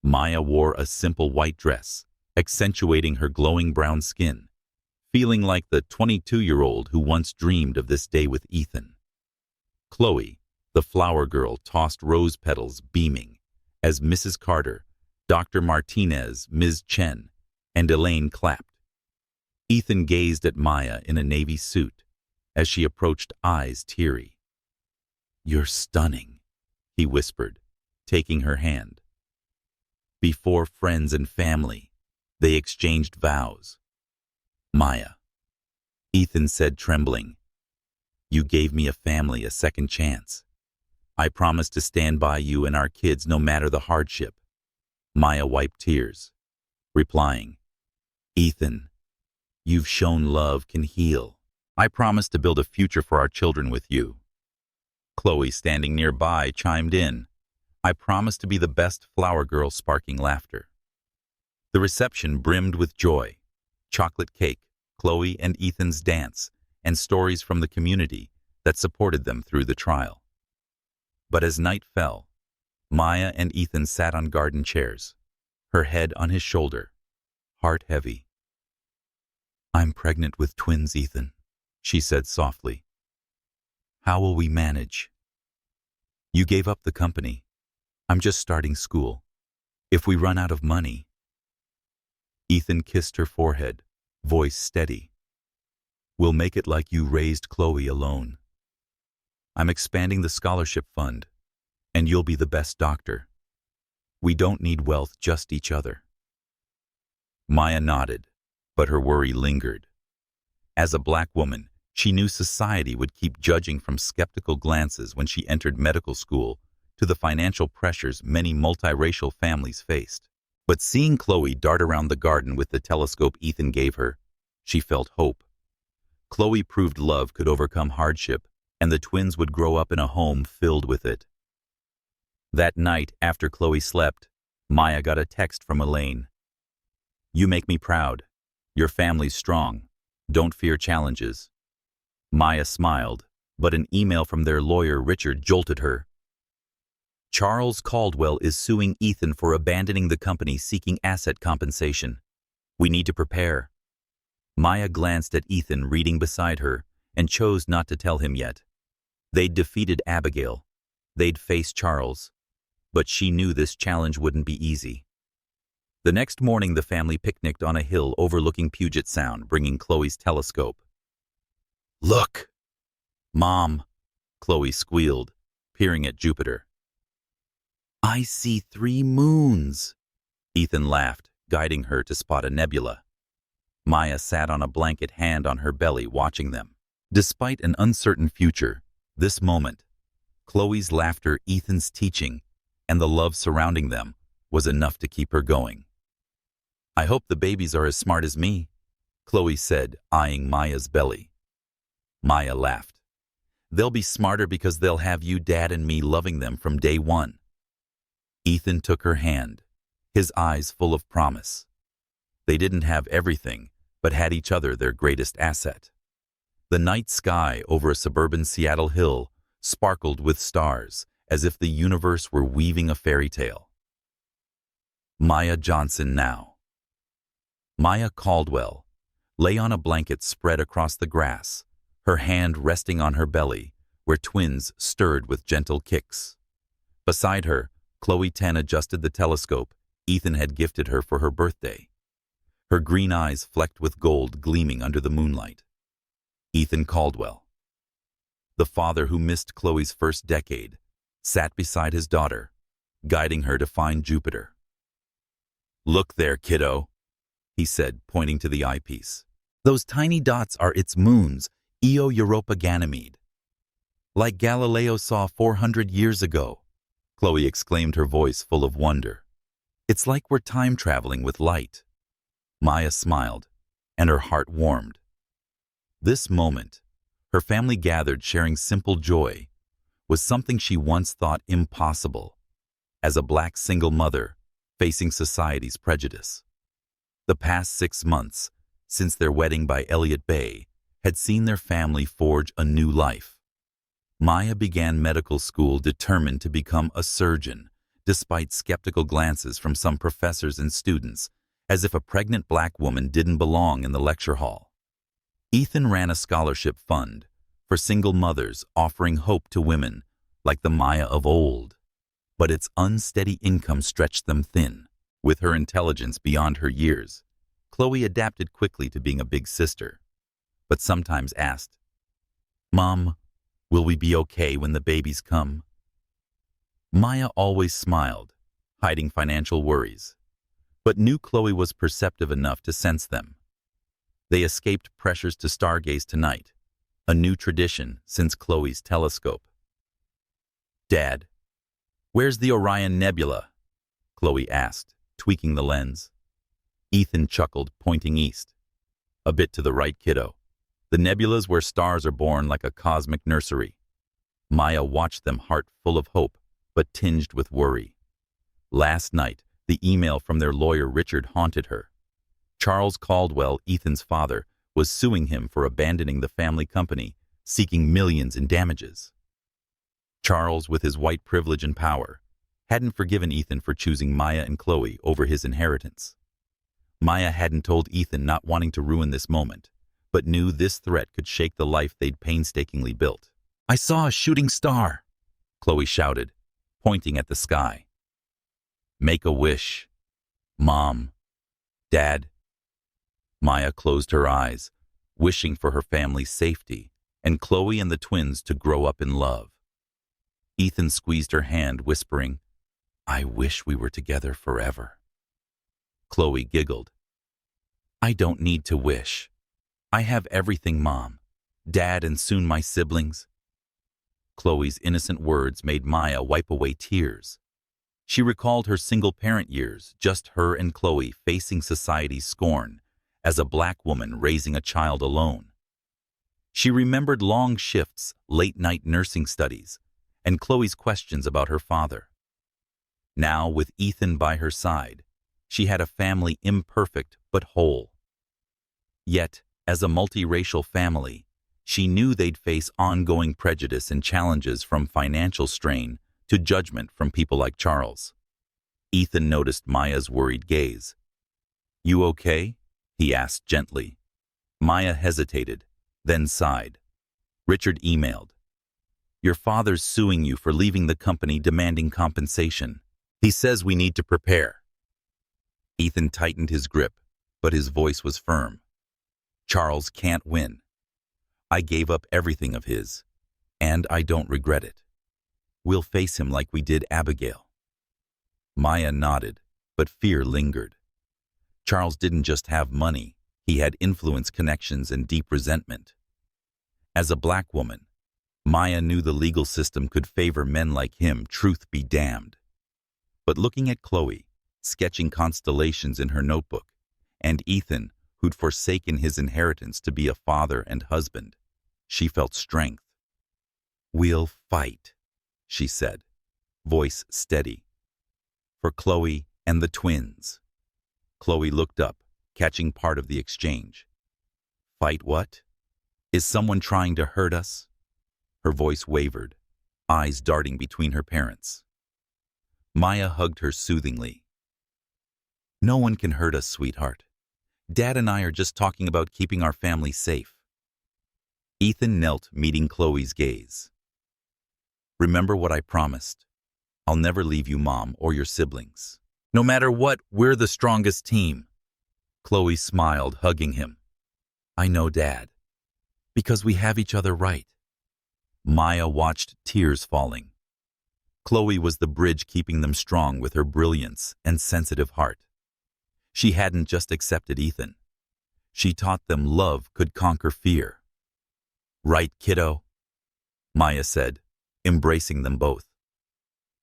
Maya wore a simple white dress, accentuating her glowing brown skin, feeling like the 22-year-old who once dreamed of this day with Ethan. Chloe, the flower girl, tossed rose petals, beaming, as Mrs. Carter, Dr. Martinez, Ms. Chen, and Elaine clapped. Ethan gazed at Maya in a navy suit as she approached, eyes teary. You're stunning, he whispered, taking her hand. Before friends and family, They exchanged vows. Maya. Ethan said, trembling, "You gave me a family, a second chance. I promise to stand by you and our kids no matter the hardship." Maya wiped tears, replying, "Ethan, you've shown love can heal. I promise to build a future for our children with you." Chloe, standing nearby, chimed in, "I promise to be the best flower girl," sparking laughter. The reception brimmed with joy. Chocolate cake, Chloe and Ethan's dance, and stories from the community that supported them through the trial. But as night fell, Maya and Ethan sat on garden chairs, her head on his shoulder, heart heavy. "I'm pregnant with twins, Ethan," she said softly. "How will we manage? You gave up the company. I'm just starting school. If we run out of money..." Ethan kissed her forehead, voice steady. "We'll make it like you raised Chloe alone. I'm expanding the scholarship fund, and you'll be the best doctor. We don't need wealth, just each other." Maya nodded, but her worry lingered. As a black woman, she knew society would keep judging, from skeptical glances when she entered medical school to the financial pressures many multiracial families faced. But seeing Chloe dart around the garden with the telescope Ethan gave her, she felt hope. Chloe proved love could overcome hardship, and the twins would grow up in a home filled with it. That night, after Chloe slept, Maya got a text from Elaine. "You make me proud. Your family's strong. Don't fear challenges." Maya smiled, but an email from their lawyer Richard jolted her. "Charles Caldwell is suing Ethan for abandoning the company, seeking asset compensation. We need to prepare." Maya glanced at Ethan reading beside her and chose not to tell him yet. They'd defeated Abigail. They'd face Charles. But she knew this challenge wouldn't be easy. The next morning, the family picnicked on a hill overlooking Puget Sound, bringing Chloe's telescope. "Look, Mom," Chloe squealed, peering at Jupiter. "I see 3 moons." Ethan laughed, guiding her to spot a nebula. Maya sat on a blanket, hand on her belly, watching them. Despite an uncertain future, this moment, Chloe's laughter, Ethan's teaching, and the love surrounding them was enough to keep her going. "I hope the babies are as smart as me," Chloe said, eyeing Maya's belly. Maya laughed. "They'll be smarter because they'll have you, Dad, and me loving them from day one." Ethan took her hand, his eyes full of promise. They didn't have everything, but had each other, their greatest asset. The night sky over a suburban Seattle hill sparkled with stars, as if the universe were weaving a fairy tale. Maya Johnson now. Maya Caldwell lay on a blanket spread across the grass, her hand resting on her belly, where twins stirred with gentle kicks. Beside her, Chloe 10 adjusted the telescope Ethan had gifted her for her birthday, her green eyes flecked with gold gleaming under the moonlight. Ethan Caldwell, the father who missed Chloe's first decade, sat beside his daughter, guiding her to find Jupiter. "Look there, kiddo," he said, pointing to the eyepiece. "Those tiny dots are its moons, Io, Europa, Ganymede. Like Galileo saw 400 years ago," Chloe exclaimed, her voice full of wonder. "It's like we're time traveling with light." Maya smiled, and her heart warmed. This moment, her family gathered sharing simple joy, was something she once thought impossible, as a black single mother facing society's prejudice. The past 6 months, since their wedding by Elliott Bay, had seen their family forge a new life. Maya began medical school determined to become a surgeon, despite skeptical glances from some professors and students, as if a pregnant black woman didn't belong in the lecture hall. Ethan ran a scholarship fund for single mothers, offering hope to women like the Maya of old. But its unsteady income stretched them thin. With her intelligence beyond her years, Chloe adapted quickly to being a big sister, but sometimes asked, "Mom, will we be okay when the babies come?" Maya always smiled, hiding financial worries. but knew Chloe was perceptive enough to sense them. They escaped pressures to stargaze tonight, a new tradition since Chloe's telescope. "Dad, where's the Orion Nebula?" Chloe asked, tweaking the lens. Ethan chuckled, pointing east. "A bit to the right, kiddo. The nebula's where stars are born, like a cosmic nursery." Maya watched them, heart full of hope, but tinged with worry. Last night, the email from their lawyer Richard haunted her. Charles Caldwell, Ethan's father, was suing him for abandoning the family company, seeking millions in damages. Charles, with his white privilege and power, hadn't forgiven Ethan for choosing Maya and Chloe over his inheritance. Maya hadn't told Ethan not wanting to ruin this moment, but knew this threat could shake the life they'd painstakingly built. "I saw a shooting star," Chloe shouted, pointing at the sky. "Make a wish. Mom. Dad." Maya closed her eyes, wishing for her family's safety, and Chloe and the twins to grow up in love. Ethan squeezed her hand, whispering, "I wish we were together forever." Chloe giggled. "I don't need to wish. I have everything, Mom. Dad, and soon my siblings." Chloe's innocent words made Maya wipe away tears. She recalled her single-parent years, just her and Chloe facing society's scorn, as a black woman raising a child alone. She remembered long shifts, late-night nursing studies, and Chloe's questions about her father. Now, with Ethan by her side, she had a family imperfect but whole. Yet, as a multiracial family, she knew they'd face ongoing prejudice and challenges, from financial strain to judgment from people like Charles. Ethan noticed Maya's worried gaze. "You okay?" he asked gently. Maya hesitated, then sighed. Richard emailed, "Your father's suing you for leaving the company, demanding compensation. He says we need to prepare." Ethan tightened his grip, but his voice was firm. "Charles can't win. I gave up everything of his, and I don't regret it. We'll face him like we did Abigail." Maya nodded, but fear lingered. Charles didn't just have money, he had influence, connections, and deep resentment. As a black woman, Maya knew the legal system could favor men like him, truth be damned. But looking at Chloe, sketching constellations in her notebook, and Ethan, who'd forsaken his inheritance to be a father and husband, she felt strength. "We'll fight," she said, voice steady. "For Chloe and the twins." Chloe looked up, catching part of the exchange. "Fight what? Is someone trying to hurt us?" Her voice wavered, eyes darting between her parents. Maya hugged her soothingly. "No one can hurt us, sweetheart. Dad and I are just talking about keeping our family safe." Ethan knelt, meeting Chloe's gaze. "Remember what I promised. I'll never leave you, Mom, or your siblings. No matter what, we're the strongest team." Chloe smiled, hugging him. "I know, Dad. Because we have each other right." Maya watched, tears falling. Chloe was the bridge keeping them strong with her brilliance and sensitive heart. She hadn't just accepted Ethan. She taught them love could conquer fear. "Right, kiddo," Maya said, embracing them both.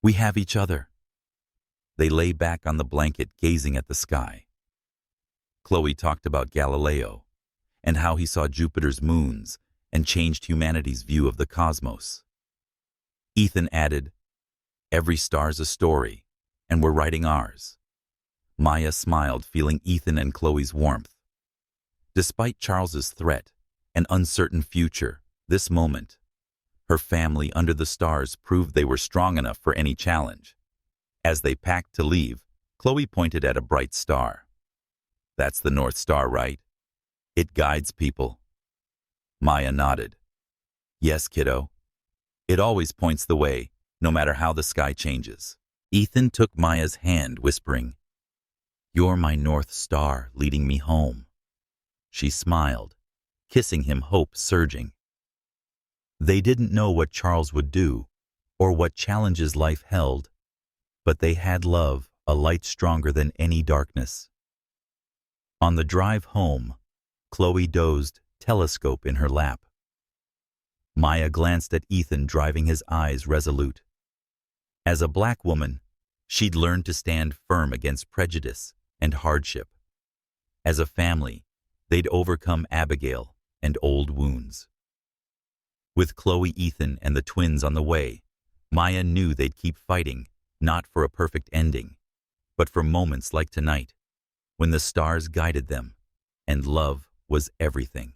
"We have each other." They lay back on the blanket, gazing at the sky. Chloe talked about Galileo and how he saw Jupiter's moons and changed humanity's view of the cosmos. Ethan added, "Every star's a story, and we're writing ours." Maya smiled, feeling Ethan and Chloe's warmth. Despite Charles's threat and uncertain future, this moment, her family under the stars proved they were strong enough for any challenge. As they packed to leave, Chloe pointed at a bright star. "That's the North Star, right? It guides people." Maya nodded. "Yes, kiddo. It always points the way, no matter how the sky changes." Ethan took Maya's hand, whispering, "You're my North Star, leading me home." She smiled, kissing him, hope surging. They didn't know what Charles would do or what challenges life held, but they had love, a light stronger than any darkness. On the drive home, Chloe dozed, telescope in her lap. Maya glanced at Ethan, driving his eyes resolute. As a black woman, she'd learned to stand firm against prejudice and hardship. As a family, they'd overcome Abigail and old wounds. With Chloe, Ethan, and the twins on the way, Maya knew they'd keep fighting, not for a perfect ending, but for moments like tonight, when the stars guided them and love was everything.